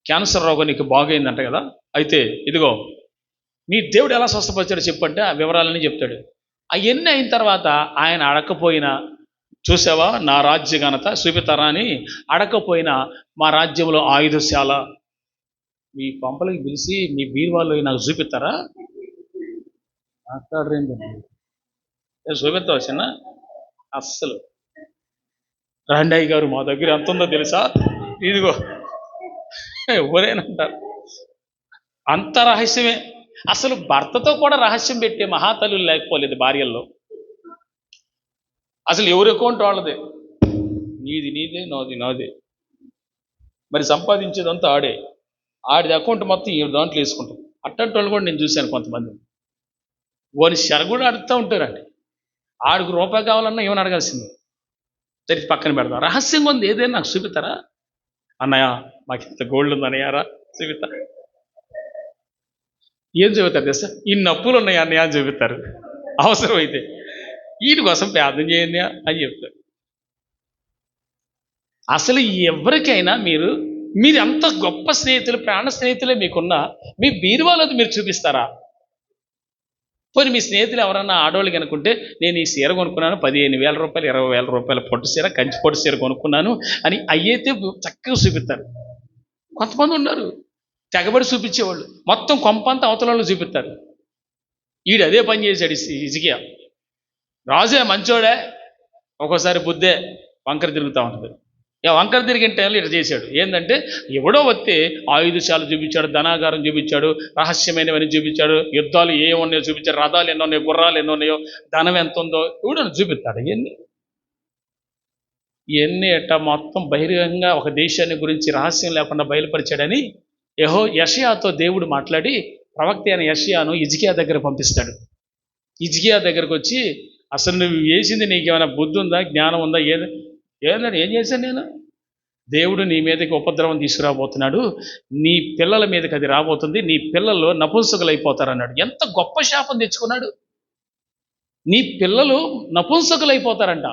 క్యాన్సర్ రోగం నీకు బాగైందంట కదా, అయితే ఇదిగో నీ దేవుడు ఎలా స్వస్థపరిచాడో చెప్పంటే ఆ వివరాలని చెప్తాడు. అవన్నీ అయిన తర్వాత ఆయన అడగకపోయినా, చూసావా నా రాజ్య ఘనత చూపితారా అని అడగకపోయినా, మా రాజ్యంలో ఆయుధశాల, మీ పంపలకి పిలిచి మీ బీరువాళ్ళు నాకు చూపిస్తారా? మాట్లాడరేంటండి, చూపిస్తావా చిన్న? అస్సలు రాండయ్య గారు మా దగ్గర ఎంత ఉందో తెలుసా, ఇదిగో ఎవరేనంటారు. అంత రహస్యమే. అసలు భర్తతో కూడా రహస్యం పెట్టే మహాతల్లులు లేకపోలేదు భార్యల్లో. అసలు ఎవరి అకౌంట్ వాళ్ళది. నీది నీదే, నాది నాదే. మరి సంపాదించేదంతా ఆడే, ఆడిది అకౌంట్ మొత్తం ఈ దాంట్లో వేసుకుంటాం. అట్టంటి వాళ్ళు కూడా నేను చూశాను కొంతమంది. వాని శర కూడా అడుగుతూ ఉంటారండి. ఆడికి రూపాయి కావాలన్నా ఏమని అడగాల్సింది, తెరిచి పక్కన పెడతాం. రహస్యంగా ఉంది ఏదైనా నాకు చూపిస్తారా అన్నయ్య, మాకు ఇంత గోల్డ్ ఉంది అన్నయ్యారా చూపిస్తా. ఏం చెబుతారు తెలుసా, ఇన్ని అప్పులు ఉన్నాయి అన్నయ్య అని చెబుతారు. అవసరమైతే వీటి కోసం ప్రార్థన చేయండి అని చెప్తారు. అసలు ఎవరికైనా మీరు ఎంత గొప్ప స్నేహితులు, ప్రాణ స్నేహితులే మీకున్నా మీ బీరువాలో మీరు చూపిస్తారా? పోనీ మీ స్నేహితులు ఎవరన్నా ఆడవాళ్ళకి అనుకుంటే, నేను ఈ చీర కొనుక్కున్నాను 15,000 రూపాయలు, 20,000 రూపాయల పొట్టు చీర, కంచి పొట్టు చీర కొనుక్కున్నాను అని అయ్యైతే చక్కగా చూపిస్తారు. కొంతమంది ఉన్నారు తెగబడి చూపించేవాళ్ళు, మొత్తం కొంపంతా అవతలలో చూపిస్తారు. ఈడు అదే పని చేశాడు హిజ్కియా. రాజే మంచోడే, ఒక్కోసారి బుద్ధే వంకర తిరుగుతూ ఉంటుంది. వంకర తిరిగిన టైంలో ఇట్లా చేశాడు. ఏంటంటే ఎవడో వస్తే ఆయుధశాలు చూపించాడు, ధనాగారం చూపించాడు, రహస్యమైనవన్నీ చూపించాడు, యుద్ధాలు ఏమున్నాయో చూపించాడు, రథాలు ఎన్నో ఉన్నాయో, గుర్రాలు ఎన్నో ఉన్నాయో, ధనం ఎంత ఉందో ఎవడో చూపిస్తాడు. ఇవన్నీ ఎట్టా మొత్తం బహిరంగంగా ఒక దేశాన్ని గురించి రహస్యం లేకుండా బయలుపరిచాడని యెషయాతో దేవుడు మాట్లాడి ప్రవక్త అయిన యెషయాను హిజ్కియా దగ్గర పంపిస్తాడు. హిజ్కియా దగ్గరకు వచ్చి, అసలు నువ్వు వేసింది నీకేమైనా బుద్ధి ఉందా, జ్ఞానం ఉందా, ఏదంటే ఏం చేశాను నేను? దేవుడు నీ మీదకి ఉపద్రవం తీసుకురాబోతున్నాడు, నీ పిల్లల మీదకి అది రాబోతుంది, నీ పిల్లలు నపుంసకులైపోతారన్నాడు. ఎంత గొప్ప శాపం తెచ్చుకున్నాడు. నీ పిల్లలు నపుంసకులైపోతారంట.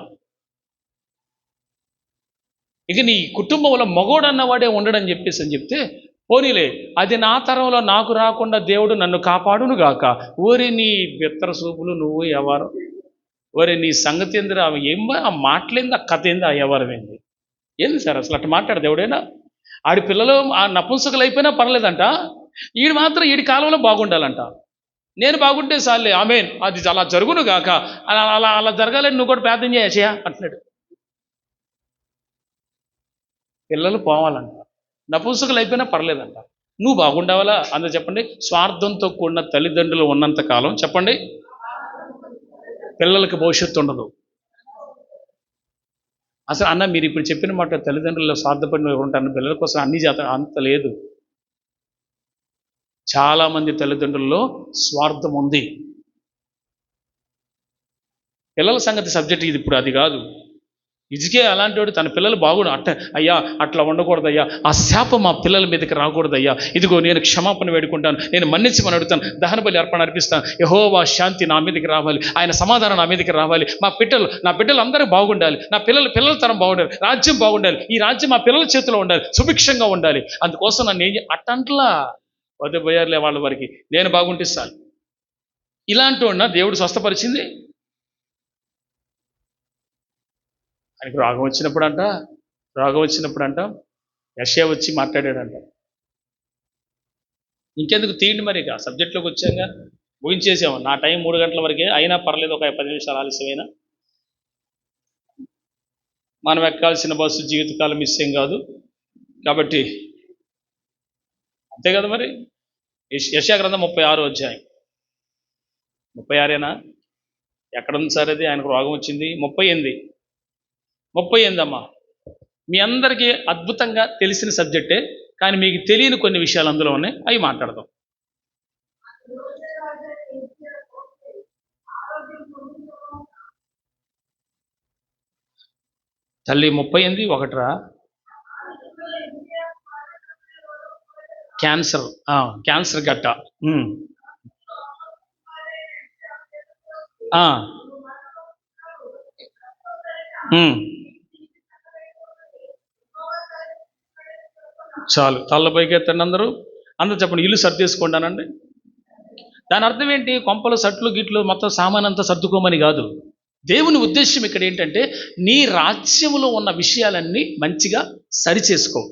ఇక నీ కుటుంబంలో మగోడు అన్నవాడే ఉండడని చెప్పేసి చెప్తే, పోనీలే అది నా తరంలో నాకు రాకుండా దేవుడు నన్ను కాపాడును గాక. ఊరి నీ బిత్తర సూపులు నువ్వు ఎవరు, ఒరే నీ సంగతి ఏందిరా, ఏమో ఆ మాటలేంది, ఆ కథ ఏంది, ఆ వ్యవహారం ఏంది సార్ అసలు అట్లా మాట్లాడదు ఎవడైనా? ఆడి పిల్లలు ఆ నపుంసకులు అయిపోయినా పర్లేదంట, ఈడు మాత్రం ఈడి కాలంలో బాగుండాలంట. నేను బాగుంటే సార్లే, ఆమేన్, అది అలా జరుగును గాక, అలా అలా అలా జరగాలని నువ్వు కూడా ప్రార్థన చేయచ్చా అంటున్నాడు. పిల్లలు పోవాలంట, నపుంసకులు అయిపోయినా పర్లేదంట, నువ్వు బాగుండావాలా? అందుకు చెప్పండి, స్వార్థంతో కూడిన తల్లిదండ్రులు ఉన్నంత కాలం చెప్పండి పిల్లలకి భవిష్యత్తు ఉండదు. అసలు అన్న మీరు ఇప్పుడు చెప్పిన మాట తల్లిదండ్రుల్లో స్వార్థపడిన ఉంటారు, పిల్లల కోసం అన్ని అంత లేదు. చాలామంది తల్లిదండ్రుల్లో స్వార్థం ఉంది. పిల్లల సంగతి సబ్జెక్ట్ ఇది ఇప్పుడు, అది కాదు. హిజ్కియా అలాంటి వాడు, తన పిల్లలు బాగుండు అయ్యా అట్లా ఉండకూడదయ్యా, ఆ శాపం మా పిల్లల మీదకి రాకూడదయ్యా, ఇదిగో నేను క్షమాపణ వేడుకుంటాను, నేను మన్నించమని అడుగుతాను, దహన బలి అర్పణ అర్పిస్తాను, యెహోవా శాంతి నా మీదకి రావాలి, ఆయన సమాధానం నా మీదకి రావాలి, నా బిడ్డలు అందరూ బాగుండాలి, నా పిల్లల తరం బాగుండాలి, రాజ్యం బాగుండాలి, ఈ రాజ్యం మా పిల్లల చేతిలో ఉండాలి, సుభిక్షంగా ఉండాలి, అందుకోసం నన్ను అట్టంట్లా వద్ద పోయారులే వాళ్ళ వరకు, నేను బాగుంటే చాలు. ఇలాంటి వాడిన దేవుడు స్వస్థపరిచింది. ఆయనకు రోగం వచ్చినప్పుడు అంట యెషయా వచ్చి మాట్లాడాడంట. ఇంకెందుకు తీయండి, మరి ఇక సబ్జెక్ట్లోకి వచ్చాక ఊహించేసాము. నా టైం 3 గంటల వరకే, అయినా పర్లేదు, ఒక 10 నిమిషాలు ఆలస్యమైనా మనం ఎక్కాల్సిన బస్సు జీవితకాలం మిస్ ఏం కాదు కాబట్టి అంతే కదా. మరి యెషయా గ్రంథం 36 అధ్యాయం, 36ఏనా? ఎక్కడుంది సార్ అది? ఆయనకు రోగం వచ్చింది. 38 అమ్మా. మీ అందరికీ అద్భుతంగా తెలిసిన సబ్జెక్టే, కానీ మీకు తెలియని కొన్ని విషయాలు అందులో ఉన్నాయి, అవి మాట్లాడదాం. తల్లి 38 ఒకటిరా, క్యాన్సర్ గట్ట. చాలు, తల్ల పైకెత్తండి అందరూ చెప్పండి, ఇల్లు సర్దేసుకుంటానండి. దాని అర్థం ఏంటి? కొంపలు సట్లు గిట్లు మొత్తం సామాన్ అంతా సర్దుకోమని కాదు. దేవుని ఉద్దేశం ఇక్కడ ఏంటంటే, నీ రాజ్యంలో ఉన్న విషయాలన్నీ మంచిగా సరిచేసుకో.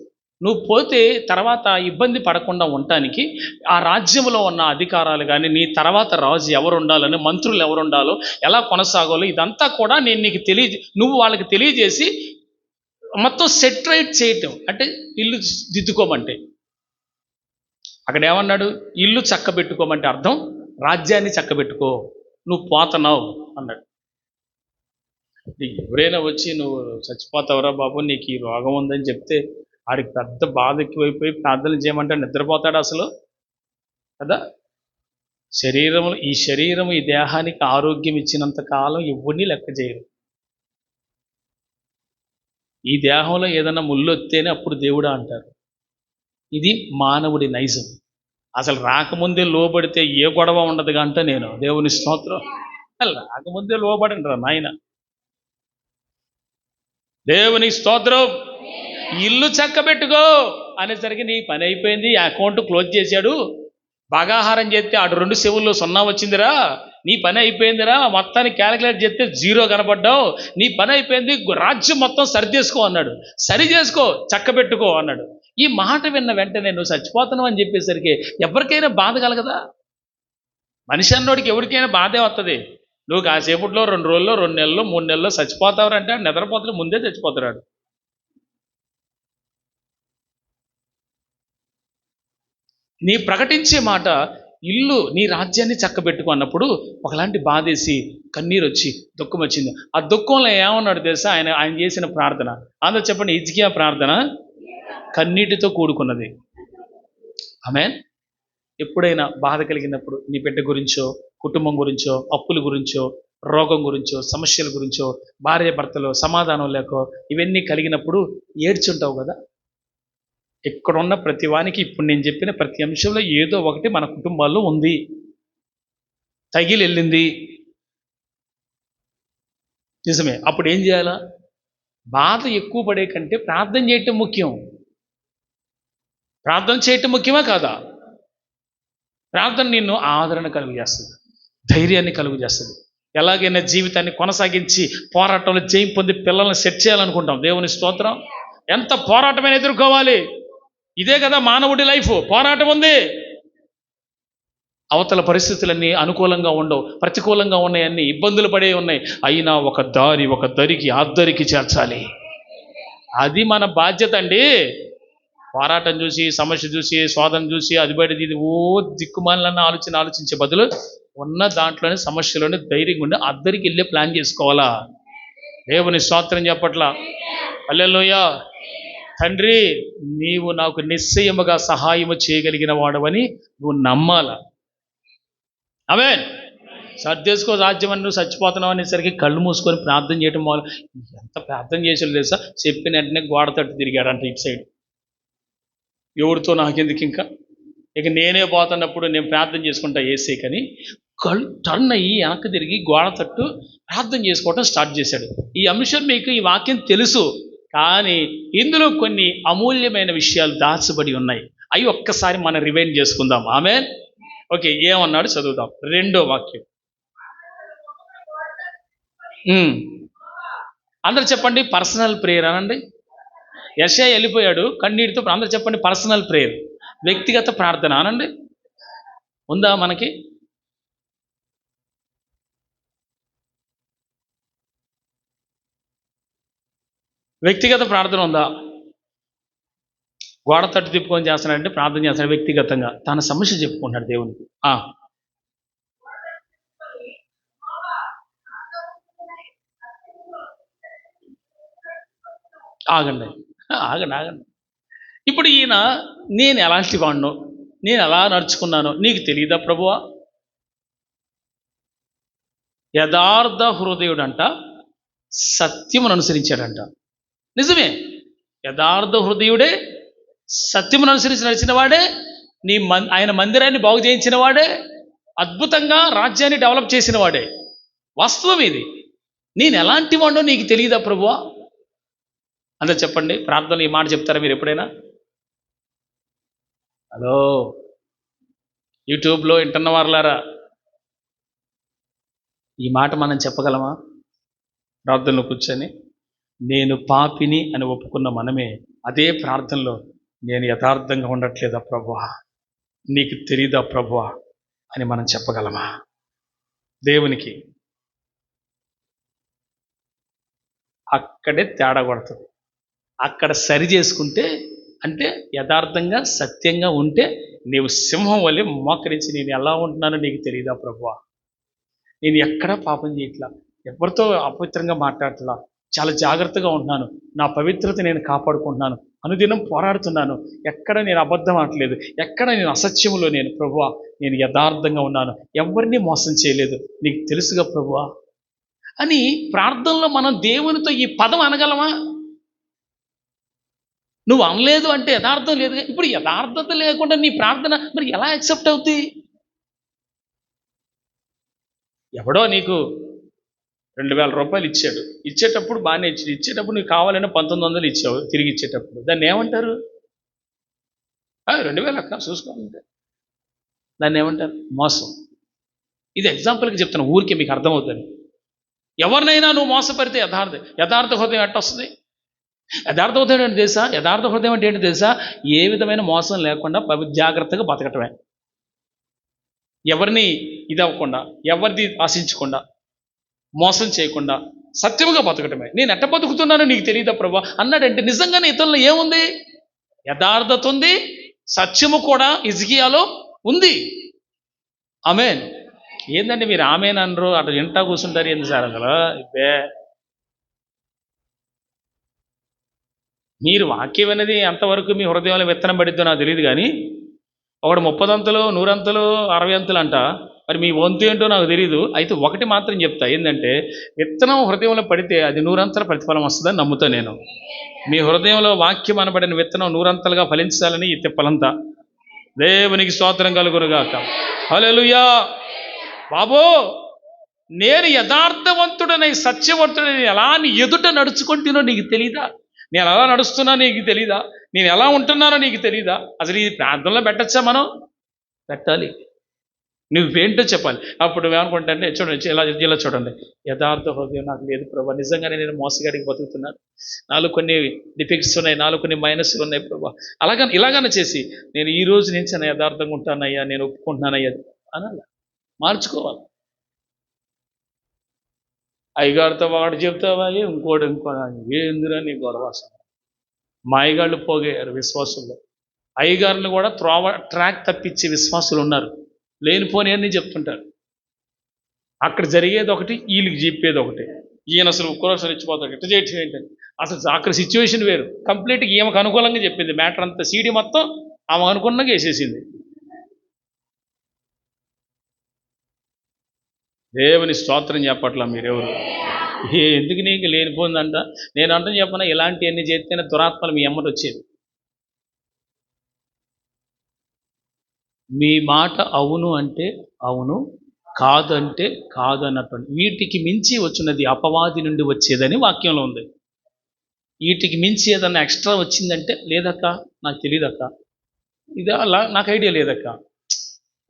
నువ్వు పోతే తర్వాత ఇబ్బంది పడకుండా ఉండటానికి ఆ రాజ్యంలో ఉన్న అధికారాలు కానీ, నీ తర్వాత రాజు ఎవరు ఉండాలని, మంత్రులు ఎవరు ఉండాలో, ఎలా కొనసాగాలో, ఇదంతా కూడా నేను నీకు నువ్వు వాళ్ళకి తెలియజేసి మొత్తం సెటరేట్ చేయటం. అంటే ఇల్లు దిద్దుకోమంటే, అక్కడ ఏమన్నాడు? ఇల్లు చక్కబెట్టుకోమంటే అర్థం రాజ్యాన్ని చక్కబెట్టుకో, నువ్వు పోతున్నావు అన్నాడు. ఎవరైనా వచ్చి నువ్వు చచ్చిపోతావురా బాబు, నీకు ఈ రోగం ఉందని చెప్తే ఆడికి పెద్ద బాధ ఎక్కువైపోయి ప్రార్థన చేయమంటే నిద్రపోతాడు అసలు కదా. ఈ శరీరం ఈ దేహానికి ఆరోగ్యం ఇచ్చినంత కాలం ఎవరిని లెక్క చేయరు. ఈ దేహంలో ఏదైనా ముళ్ళు వస్తేనే అప్పుడు దేవుడా అంటారు. ఇది మానవుడి నైజం. అసలు రాకముందే లోబడితే ఏ గొడవ ఉండదుగా అంటే నేను దేవుని స్తోత్రం. రాకముందే లోబడండి రా నాయన. దేవుని స్తోత్రం. ఇల్లు చక్కబెట్టుకో అనేసరికి నీ పని అయిపోయింది, అకౌంట్ క్లోజ్ చేశాడు. భాగాహారం చేస్తే ఆడు 2 చెవుల్లో 0 వచ్చిందిరా, నీ పని అయిపోయిందిరా. మొత్తాన్ని క్యాలిక్యులేట్ చేస్తే 0 కనపడ్డావు, నీ పని అయిపోయింది, రాజ్యం మొత్తం సరి చేసుకో అన్నాడు. సరి చేసుకో, చక్కబెట్టుకో అన్నాడు. ఈ మాట విన్న వెంటనే నువ్వు చచ్చిపోతున్నావు అని చెప్పేసరికి ఎవరికైనా బాధ కలగదా? మనిషి అన్నోడికి ఎవరికైనా బాధే వస్తుంది. నువ్వు కాసేపట్లో 2 రోజుల్లో 2 నెలల్లో 3 నెలల్లో చచ్చిపోతావురంటే నిద్రపోతాడు, ముందే చచ్చిపోతాడు. నీ ప్రకటించే మాట ఇల్లు నీ రాజ్యాన్ని చక్కబెట్టుకో అన్నప్పుడు ఒకలాంటి బాధేసి కన్నీరు వచ్చి దుఃఖం వచ్చింది. ఆ దుఃఖంలో ఏమన్నాడు తెలుసా? ఆయన చేసిన ప్రార్థన అందరూ చెప్పండి. హిజ్కియా ప్రార్థన కన్నీటితో కూడుకున్నది. ఆమేన్. ఎప్పుడైనా బాధ కలిగినప్పుడు నీ బిడ్డ గురించో, కుటుంబం గురించో, అప్పుల గురించో, రోగం గురించో, సమస్యల గురించో, భార్య భర్తలో సమాధానం లేకో ఇవన్నీ కలిగినప్పుడు ఏడ్చుంటావు కదా. ఇక్కడున్న ప్రతి వానికి ఇప్పుడు నేను చెప్పిన ప్రతి అంశంలో ఏదో ఒకటి మన కుటుంబాల్లో ఉంది, తగిలి వెళ్ళింది. నిజమే. అప్పుడు ఏం చేయాలా? బాధ ఎక్కువ పడే కంటే ప్రార్థన చేయటం ముఖ్యం. ప్రార్థన చేయటం ముఖ్యమా కాదా? ప్రార్థన నిన్ను ఆదరణ కలుగు చేస్తుంది, ధైర్యాన్ని కలుగు చేస్తుంది. ఎలాగైనా జీవితాన్ని కొనసాగించి పోరాటంలో జయం పొంది పిల్లల్ని సెట్ చేయాలనుకుంటాం. దేవుని స్తోత్రం. ఎంత పోరాటమైనా ఎదుర్కోవాలి. ఇదే కదా మానవుడి లైఫ్. పోరాటం ఉంది. అవతల పరిస్థితులన్నీ అనుకూలంగా ఉండవు, ప్రతికూలంగా ఉన్నాయన్నీ ఇబ్బందులు పడే ఉన్నాయి. అయినా ఒక దరికి ఆద్దరికి చేర్చాలి. అది మన బాధ్యత అండి. పోరాటం చూసి, సమస్య చూసి, శోధన చూసి, అది బయటది ఇది దిక్కుమాలన్న ఆలోచించే బదులు ఉన్న దాంట్లోనే సమస్యలోనే ధైర్యంగా ఉండి అద్దరికి వెళ్ళే ప్లాన్ చేసుకోవాలా. దేవుని స్తోత్రం చెప్పట్లా. హల్లెలూయా. తండ్రి, నీవు నాకు నిశ్చయముగా సహాయము చేయగలిగిన వాడవని నువ్వు నమ్మాల. ఆమేన్. సర్దేసుకో రాజ్యం అని నువ్వు చచ్చిపోతున్నావు అనేసరికి కళ్ళు మూసుకొని ప్రార్థన చేయటం వాళ్ళు ఎంత ప్రార్థన చేసేది తెలుసా? చెప్పిన వెంటనే గోడ తట్టు తిరిగాడంట ఇటు సైడ్. ఎవరితో నాకెందుకు, ఇంకా ఇక నేనే పోతున్నప్పుడు నేను ప్రార్థన చేసుకుంటా ఏసీ కానీ కళ్ళు టర్న్ అయ్యి వెనక్కి తిరిగి గోడ తట్టు ప్రార్థన చేసుకోవటం స్టార్ట్ చేశాడు. ఈ అంశం మీకు ఈ వాక్యం తెలుసు, కానీ ఇందులో కొన్ని అమూల్యమైన విషయాలు దాచబడి ఉన్నాయి. అవి ఒక్కసారి మనం రివైండ్ చేసుకుందాం. ఆమేన్. ఓకే, ఏమన్నాడు చదువుదాం. 2వ వాక్యం. అందరు చెప్పండి పర్సనల్ ప్రేయర్ అనండి. యెషయా వెళ్ళిపోయాడు కన్నీటితో. అందరు చెప్పండి పర్సనల్ ప్రేయర్, వ్యక్తిగత ప్రార్థన అనండి. ఉందా మనకి? వ్యక్తిగత ప్రార్థన ఉందా? గోడ తట్టు తిప్పుకొని చేస్తున్నాడంటే ప్రార్థన చేస్తున్నాడు వ్యక్తిగతంగా, తన సమస్య చెప్పుకుంటాడు దేవునికి. ఆగండి. ఇప్పుడు ఈయన నేను ఎలాంటి వాడినో, నేను ఎలా నడుచుకున్నానో నీకు తెలియదా ప్రభువా? యథార్థ హృదయుడంట సత్యమును అనుసరించాడంట. నిజమే. యథార్థ హృదయుడే సత్యమును అనుసరించి నడిచిన వాడే, ఆయన మందిరాన్ని బాగు చేయించిన వాడే, అద్భుతంగా రాజ్యాన్ని డెవలప్ చేసిన వాడే. వాస్తవం ఇది. నేను ఎలాంటి వాడినో నీకు తెలియదా ప్రభువా? అందరూ చెప్పండి. ప్రార్థనలు ఈ మాట చెప్తారా మీరు ఎప్పుడైనా? హలో, యూట్యూబ్లో వింటున్న వారులారా, ఈ మాట మనం చెప్పగలమా? ప్రార్థనలో కూర్చొని నేను పాపిని అని ఒప్పుకున్న మనమే అదే ప్రార్థనలో నేను యథార్థంగా ఉండట్లేదా ప్రభువా, నీకు తెలీదా ప్రభువా అని మనం చెప్పగలమా? దేవునికి అక్కడే తేడా కొడుతుంది. అక్కడ సరి చేసుకుంటే, అంటే యథార్థంగా సత్యంగా ఉంటే నీవు సింహం వల్లే మోకరించి నేను ఎలా ఉంటున్నానో నీకు తెలియదా ప్రభువా, నేను ఎక్కడా పాపం చేయట్లా, ఎవరితో అపవిత్రంగా మాట్లాడట్లా, చాలా జాగ్రత్తగా ఉంటున్నాను, నా పవిత్రత నేను కాపాడుకుంటున్నాను, అనుదినం పోరాడుతున్నాను, ఎక్కడ నేను అబద్ధం ఆడలేదు, ఎక్కడ నేను అసత్యములో నేను ప్రభువా నేను యథార్థంగా ఉన్నాను, ఎవరిని మోసం చేయలేదు, నీకు తెలుసుగా ప్రభువా అని ప్రార్థనలో మనం దేవునితో ఈ పదం అనగలమా? నువ్వు అనలేదు అంటే యథార్థం లేదు. ఇప్పుడు యథార్థత లేకుండా నీ ప్రార్థన మరి ఎలా యాక్సెప్ట్ అవుతుంది? ఎవడో నీకు 2000 రూపాయలు ఇచ్చాడు, ఇచ్చేటప్పుడు బాగానే ఇచ్చాడు, ఇచ్చేటప్పుడు నీకు కావాలని 1900 ఇచ్చావు, తిరిగి ఇచ్చేటప్పుడు దాన్ని ఏమంటారు? 2000 అక్క చూసుకోవాలంటే దాన్ని ఏమంటారు? మోసం. ఇది ఎగ్జాంపుల్కి చెప్తాను, ఊరికే మీకు అర్థమవుతుంది. ఎవరినైనా నువ్వు మోసపడితే యథార్థ హృదయం ఎట్టొస్తుంది? యథార్థ హృదయం ఏంటి తెలుసా? యథార్థ హృదయం అంటే ఏంటి తెలుసా? ఏ విధమైన మోసం లేకుండా జాగ్రత్తగా బతకటమే, ఎవరిని ఇది అవ్వకుండా, ఎవరిది ఆశించకుండా, మోసం చేయకుండా సత్యముగా బతకటమే. నేను ఎట్ట బతుకుతున్నానో నీకు తెలియదా ప్రభా అన్నాడంటే నిజంగానే ఇతరుల్లో ఏముంది? యథార్థత ఉంది, సత్యము కూడా హిజ్కియాలో ఉంది. ఆమేన్. ఏందండి మీరు ఆమేన్ అనరు, అటు ఇంటా కూర్చుంటారు ఏంది సార్ అసలు? ఇదే మీరు వాక్యం అనేది ఎంతవరకు మీ హృదయంలో విత్తనం పడిద్దో నాకు తెలియదు, కానీ ఒకడు 30 అంతలు 100 అంతలు 60 అంతలు అంట, మరి మీ వంతు ఏంటో నాకు తెలియదు. అయితే ఒకటి మాత్రం చెప్తా, ఏంటంటే విత్తనం హృదయంలో పడితే అది 100 అంతల ప్రతిఫలం వస్తుందని నమ్ముతా నేను. మీ హృదయంలో వాక్యం అనబడిన విత్తనం 100 అంతలుగా ఫలించాలని ఈ తిప్పలంతా. దేవునికి స్తోత్రం కలుగునుగాక. హల్లెలూయా. బాబో, నేను యథార్థవంతుడనై సత్యవంతుడని ఎలా నీ ఎదుట నడుచుకుంటున్నో నీకు తెలీదా? నేను ఎలా నడుస్తున్నా నీకు తెలీదా? నేను ఎలా ఉంటున్నానో నీకు తెలీదా? అసలు ఈ ప్రార్థనలో పెట్టచ్చా? మనం పెట్టాలి. నువ్వేంటో చెప్పాలి. అప్పుడు ఏమనుకుంటే చూడండి, ఇలా చూడండి, యథార్థ హృదయం నాకు లేదు ప్రభా, నిజంగానే నేను మోసగాడికి బతుకుతున్నాను, నాలో కొన్ని డిఫెక్ట్స్ ఉన్నాయి, నాలో కొన్ని మైనస్లు ఉన్నాయి ప్రభా, ఇలాగనే చేసి నేను ఈ రోజు నుంచి నేను యథార్థంగా ఉంటానయ్యా, నేను ఒప్పుకుంటున్నానయ్యా అనాలి, మార్చుకోవాలి. అయ్యగారితో వాడు చెప్తావా, ఇంకోటి ఏందిరా నీ గొడవ? మాయగాళ్ళు పోగేయారు విశ్వాసుల్లో. అయ్యగారులు కూడా ట్రాక్ తప్పించే విశ్వాసులు ఉన్నారు, లేనిపోని అన్నీ చెప్తుంటారు. అక్కడ జరిగేది ఒకటి, వీళ్ళకి చెప్పేది ఒకటి. ఈయన అసలు ఒక్కరోజు ఇచ్చిపోతాడు, ఎట్ట చేయటం ఏంటని. అసలు అక్కడ సిచ్యువేషన్ వేరు, కంప్లీట్గా ఈమెకు అనుకూలంగా చెప్పింది మ్యాటర్ అంతా, సీడీ మొత్తం ఆమె అనుకున్నగా వేసేసింది. దేవుని స్తోత్రం చెప్పట్లా మీరెవరు? ఎందుకు నీకు లేనిపోయిందంట? నేను అంటూ చెప్పనా, ఇలాంటివన్నీ చేస్తేనే దురాత్మలు మీ అమ్మటి వచ్చేది. మీ మాట అవును అంటే అవును, కాదు అంటే కాదు అన్నటువంటి, వీటికి మించి వచ్చినది అపవాది నుండి వచ్చేదని వాక్యంలో ఉంది. వీటికి మించి ఏదన్నా ఎక్స్ట్రా వచ్చిందంటే లేదక్క, నాకు తెలియదక్క, ఇది అలా నాకు ఐడియా లేదక్క,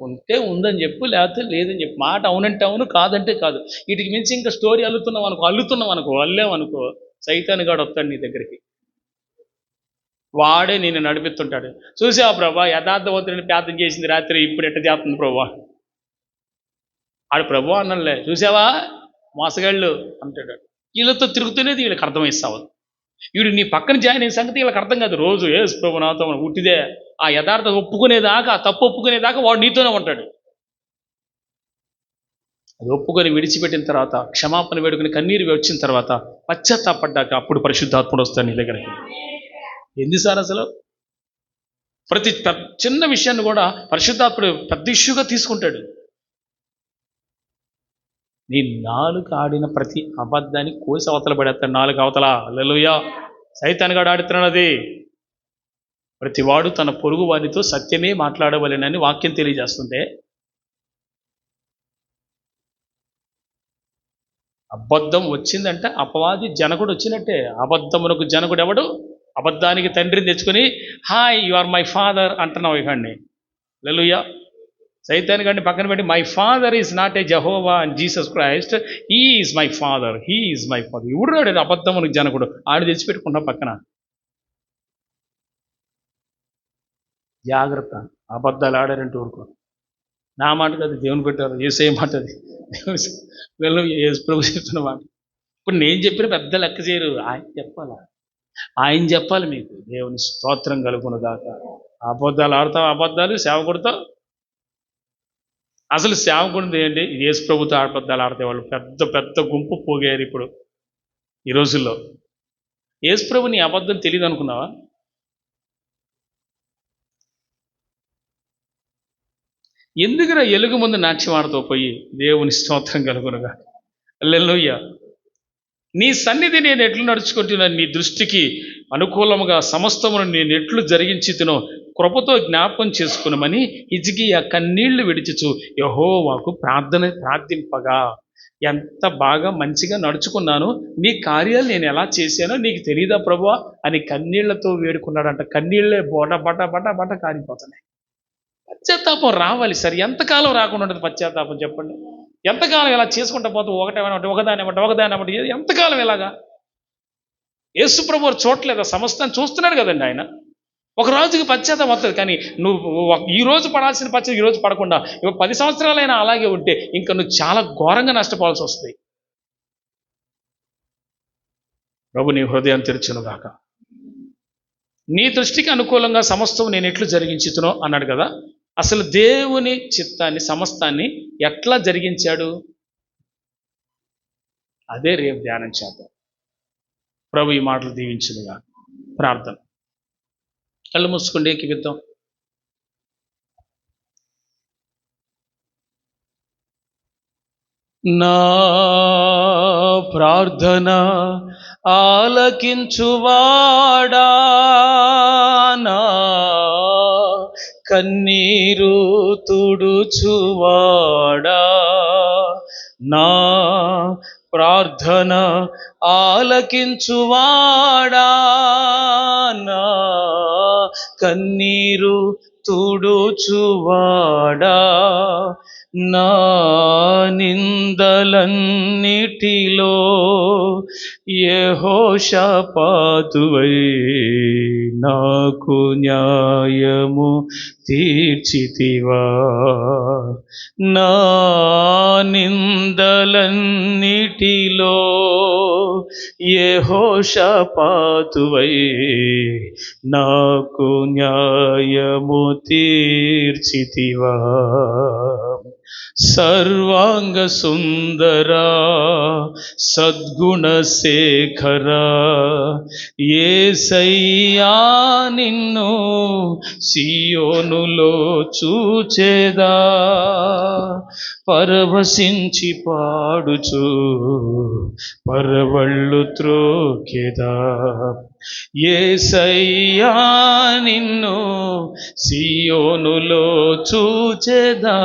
ఉంటే ఉందని చెప్పు, లేకపోతే లేదని చెప్పు. మాట అవునంటే అవును, కాదంటే కాదు. వీటికి మించి ఇంకా స్టోరీ అల్లుతున్నాం అనుకో అల్లేమనుకో, సైతాన్ గాడు వస్తాడు నీ దగ్గరికి, వాడే నిన్ను నడిపిస్తుంటాడు. చూసావా ప్రభా, యథార్థవంతుడిని ప్రార్థన చేసింది రాత్రి, ఇప్పుడు ఎట్ట చేస్తుంది ప్రభా? ఆడు ప్రభు అన్నలే, చూసావా మోసగాళ్ళు అంటాడు. వీళ్ళతో తిరుగుతున్నది వీళ్ళకి అర్థమైస్తావు. వీడు నీ పక్కన జాయిన్ అయిన సంగతి వీళ్ళకి అర్థం కాదు. రోజు ఏసు ప్రభు నాతో ఉట్టిదే, ఆ యథార్థం ఒప్పుకునేదాకా, ఆ తప్పు ఒప్పుకునేదాకా వాడు నీతోనే ఉంటాడు. అది ఒప్పుకొని విడిచిపెట్టిన తర్వాత, క్షమాపణ వేడుకుని కన్నీరు వచ్చిన తర్వాత, పశ్చాత్తాపడ్డాక అప్పుడు పరిశుద్ధాత్ముడు వస్తాడు నీ దగ్గరికి. ఎందుసారి అసలు ప్రతి చిన్న విషయాన్ని కూడా పరిశుద్ధాత్ముడు పెద్ద ఇష్యూగా తీసుకుంటాడు. నీ నాలుక ఆడిన ప్రతి అబద్ధాన్ని కోసి అవతల పడేస్తాడు. నాలుగు అవతల. హల్లెలూయా. సైతానుగాడు ఆడుతున్నాడు అది. ప్రతివాడు తన పొరుగు వారితో సత్యమే మాట్లాడవలెనని వాక్యం తెలియజేస్తుంటే, అబద్ధం వచ్చిందంటే అపవాది జనకుడు వచ్చినట్టే. అబద్ధమునకు జనకుడు ఎవడు? అబద్ధానికి తండ్రిని తెచ్చుకొని hi you are my father అంటున్నావు ఇకండి. హల్లెలూయా. సైతాన్ గారిని పక్కన పెట్టి my father is not a Jehovah and Jesus Christ, he is my father, he is my father. ఇవుడు రాడు అబద్ధమునకు జనకుడు, ఆడు తెచ్చిపెట్టుకున్నా పక్కన. జాగ్రత్త, అబద్ధాలు ఆడారంటూ ఊరుకో. నా మాట కాదు, దేవుని పెట్టారు, యేసయ్య మాట అది. వీళ్ళు యేసు ప్రభు చెప్తున్న మాట. ఇప్పుడు నేను చెప్పిన పెద్ద లెక్క చేయరు, ఆయన చెప్పాలా, ఆయన చెప్పాలి మీకు. దేవుని స్తోత్రం కలుగును గాక. అబద్ధాలు ఆడతావు, అబద్ధాలు సేవకుడితో అసలు సేవకుడిది ఏంటి? యేసు ప్రభుతో ఆడపద్దాలు ఆడతావాళ్ళు పెద్ద పెద్ద గుంపు పోగారు ఇప్పుడు ఈ రోజుల్లో. యేసు ప్రభు నీ అబద్ధం తెలియదు అనుకున్నావా? ఎందుకురా ఎలుగు ముందు నాట్యం ఆడుతూ పోయి దేవుని స్తోత్రం కలుగునుగా. హల్లెలూయా. నీ సన్నిధి నేను ఎట్లు నడుచుకుంటున్నాను, నీ దృష్టికి అనుకూలముగా సమస్తమును నేను ఎట్లు జరిగించితునో కృపతో జ్ఞాపకం చేసుకునమని హిజ్కియా కన్నీళ్లు విడిచుచు యెహోవాకు ప్రార్థింపగా. ఎంత బాగా మంచిగా నడుచుకున్నాను, నీ కార్యాలు నేను ఎలా చేశానో నీకు తెలియదా ప్రభువా అని కన్నీళ్లతో వేడుకున్నాడంట. కన్నీళ్లే బట బట బట బట కారిపోతున్నాయి. పశ్చాత్తాపం రావాలి సార్. ఎంతకాలం రాకుండా ఉంటుంది పశ్చాత్తాపం చెప్పండి? ఎంతకాలం ఇలా చేసుకుంటా పోతూ ఒకదాని ఎంతకాలం ఇలాగా? యేసు ప్రభువు చూడలేదా? సమస్తాన్ని చూస్తున్నాడు కదండి ఆయన. ఒక రోజుకి పశ్చాత్తాపం వస్తుంది, కానీ నువ్వు ఈ రోజు పడాల్సిన పశ్చాత్తాపం ఈ రోజు పడకుండా 10 సంవత్సరాలైనా అలాగే ఉంటే ఇంకా నువ్వు చాలా ఘోరంగా నష్టపోవాల్సి వస్తుంది. ప్రభు నీ హృదయం తెరుచునుగాక. నీ దృష్టికి అనుకూలంగా సమస్తం నేను ఎట్లు జరిగించుతునో అన్నాడు కదా. అసలు దేవుని చిత్తాన్ని సమస్తాన్ని ఎట్లా జరిగించాడు? అదే రేపు ధ్యానం చేద్దాం. ప్రభు ఈ మాటలు దీవించునుగా. ప్రార్థన. కళ్ళు మూసుకోండి, ఏకీవిద్దాం. నా ప్రార్థన ఆలకించువాడా, నా కన్నీరు తుడుచువాడా, నా ప్రార్థన ఆలకించువాడా, నా కన్నీరు తుడుచువాడా, నా నిందలన్నిటిలో యెహోషాపాతువై నాకు న్యాయము తీర్చితివా, నా నిందలన్నిటిలో యెహోషాపాతువై నాకు న్యాయము తీర్చితివా. సర్వాంగ సుందరా సద్గుణ శేఖరా యేసయ్యా నిన్ను సియోనులో చూచేదా, పరవశించి పాడుచు పరవళ్ళు త్రోకెదా. యేసయ్యా నిన్ను సియోనులో చూచెదా,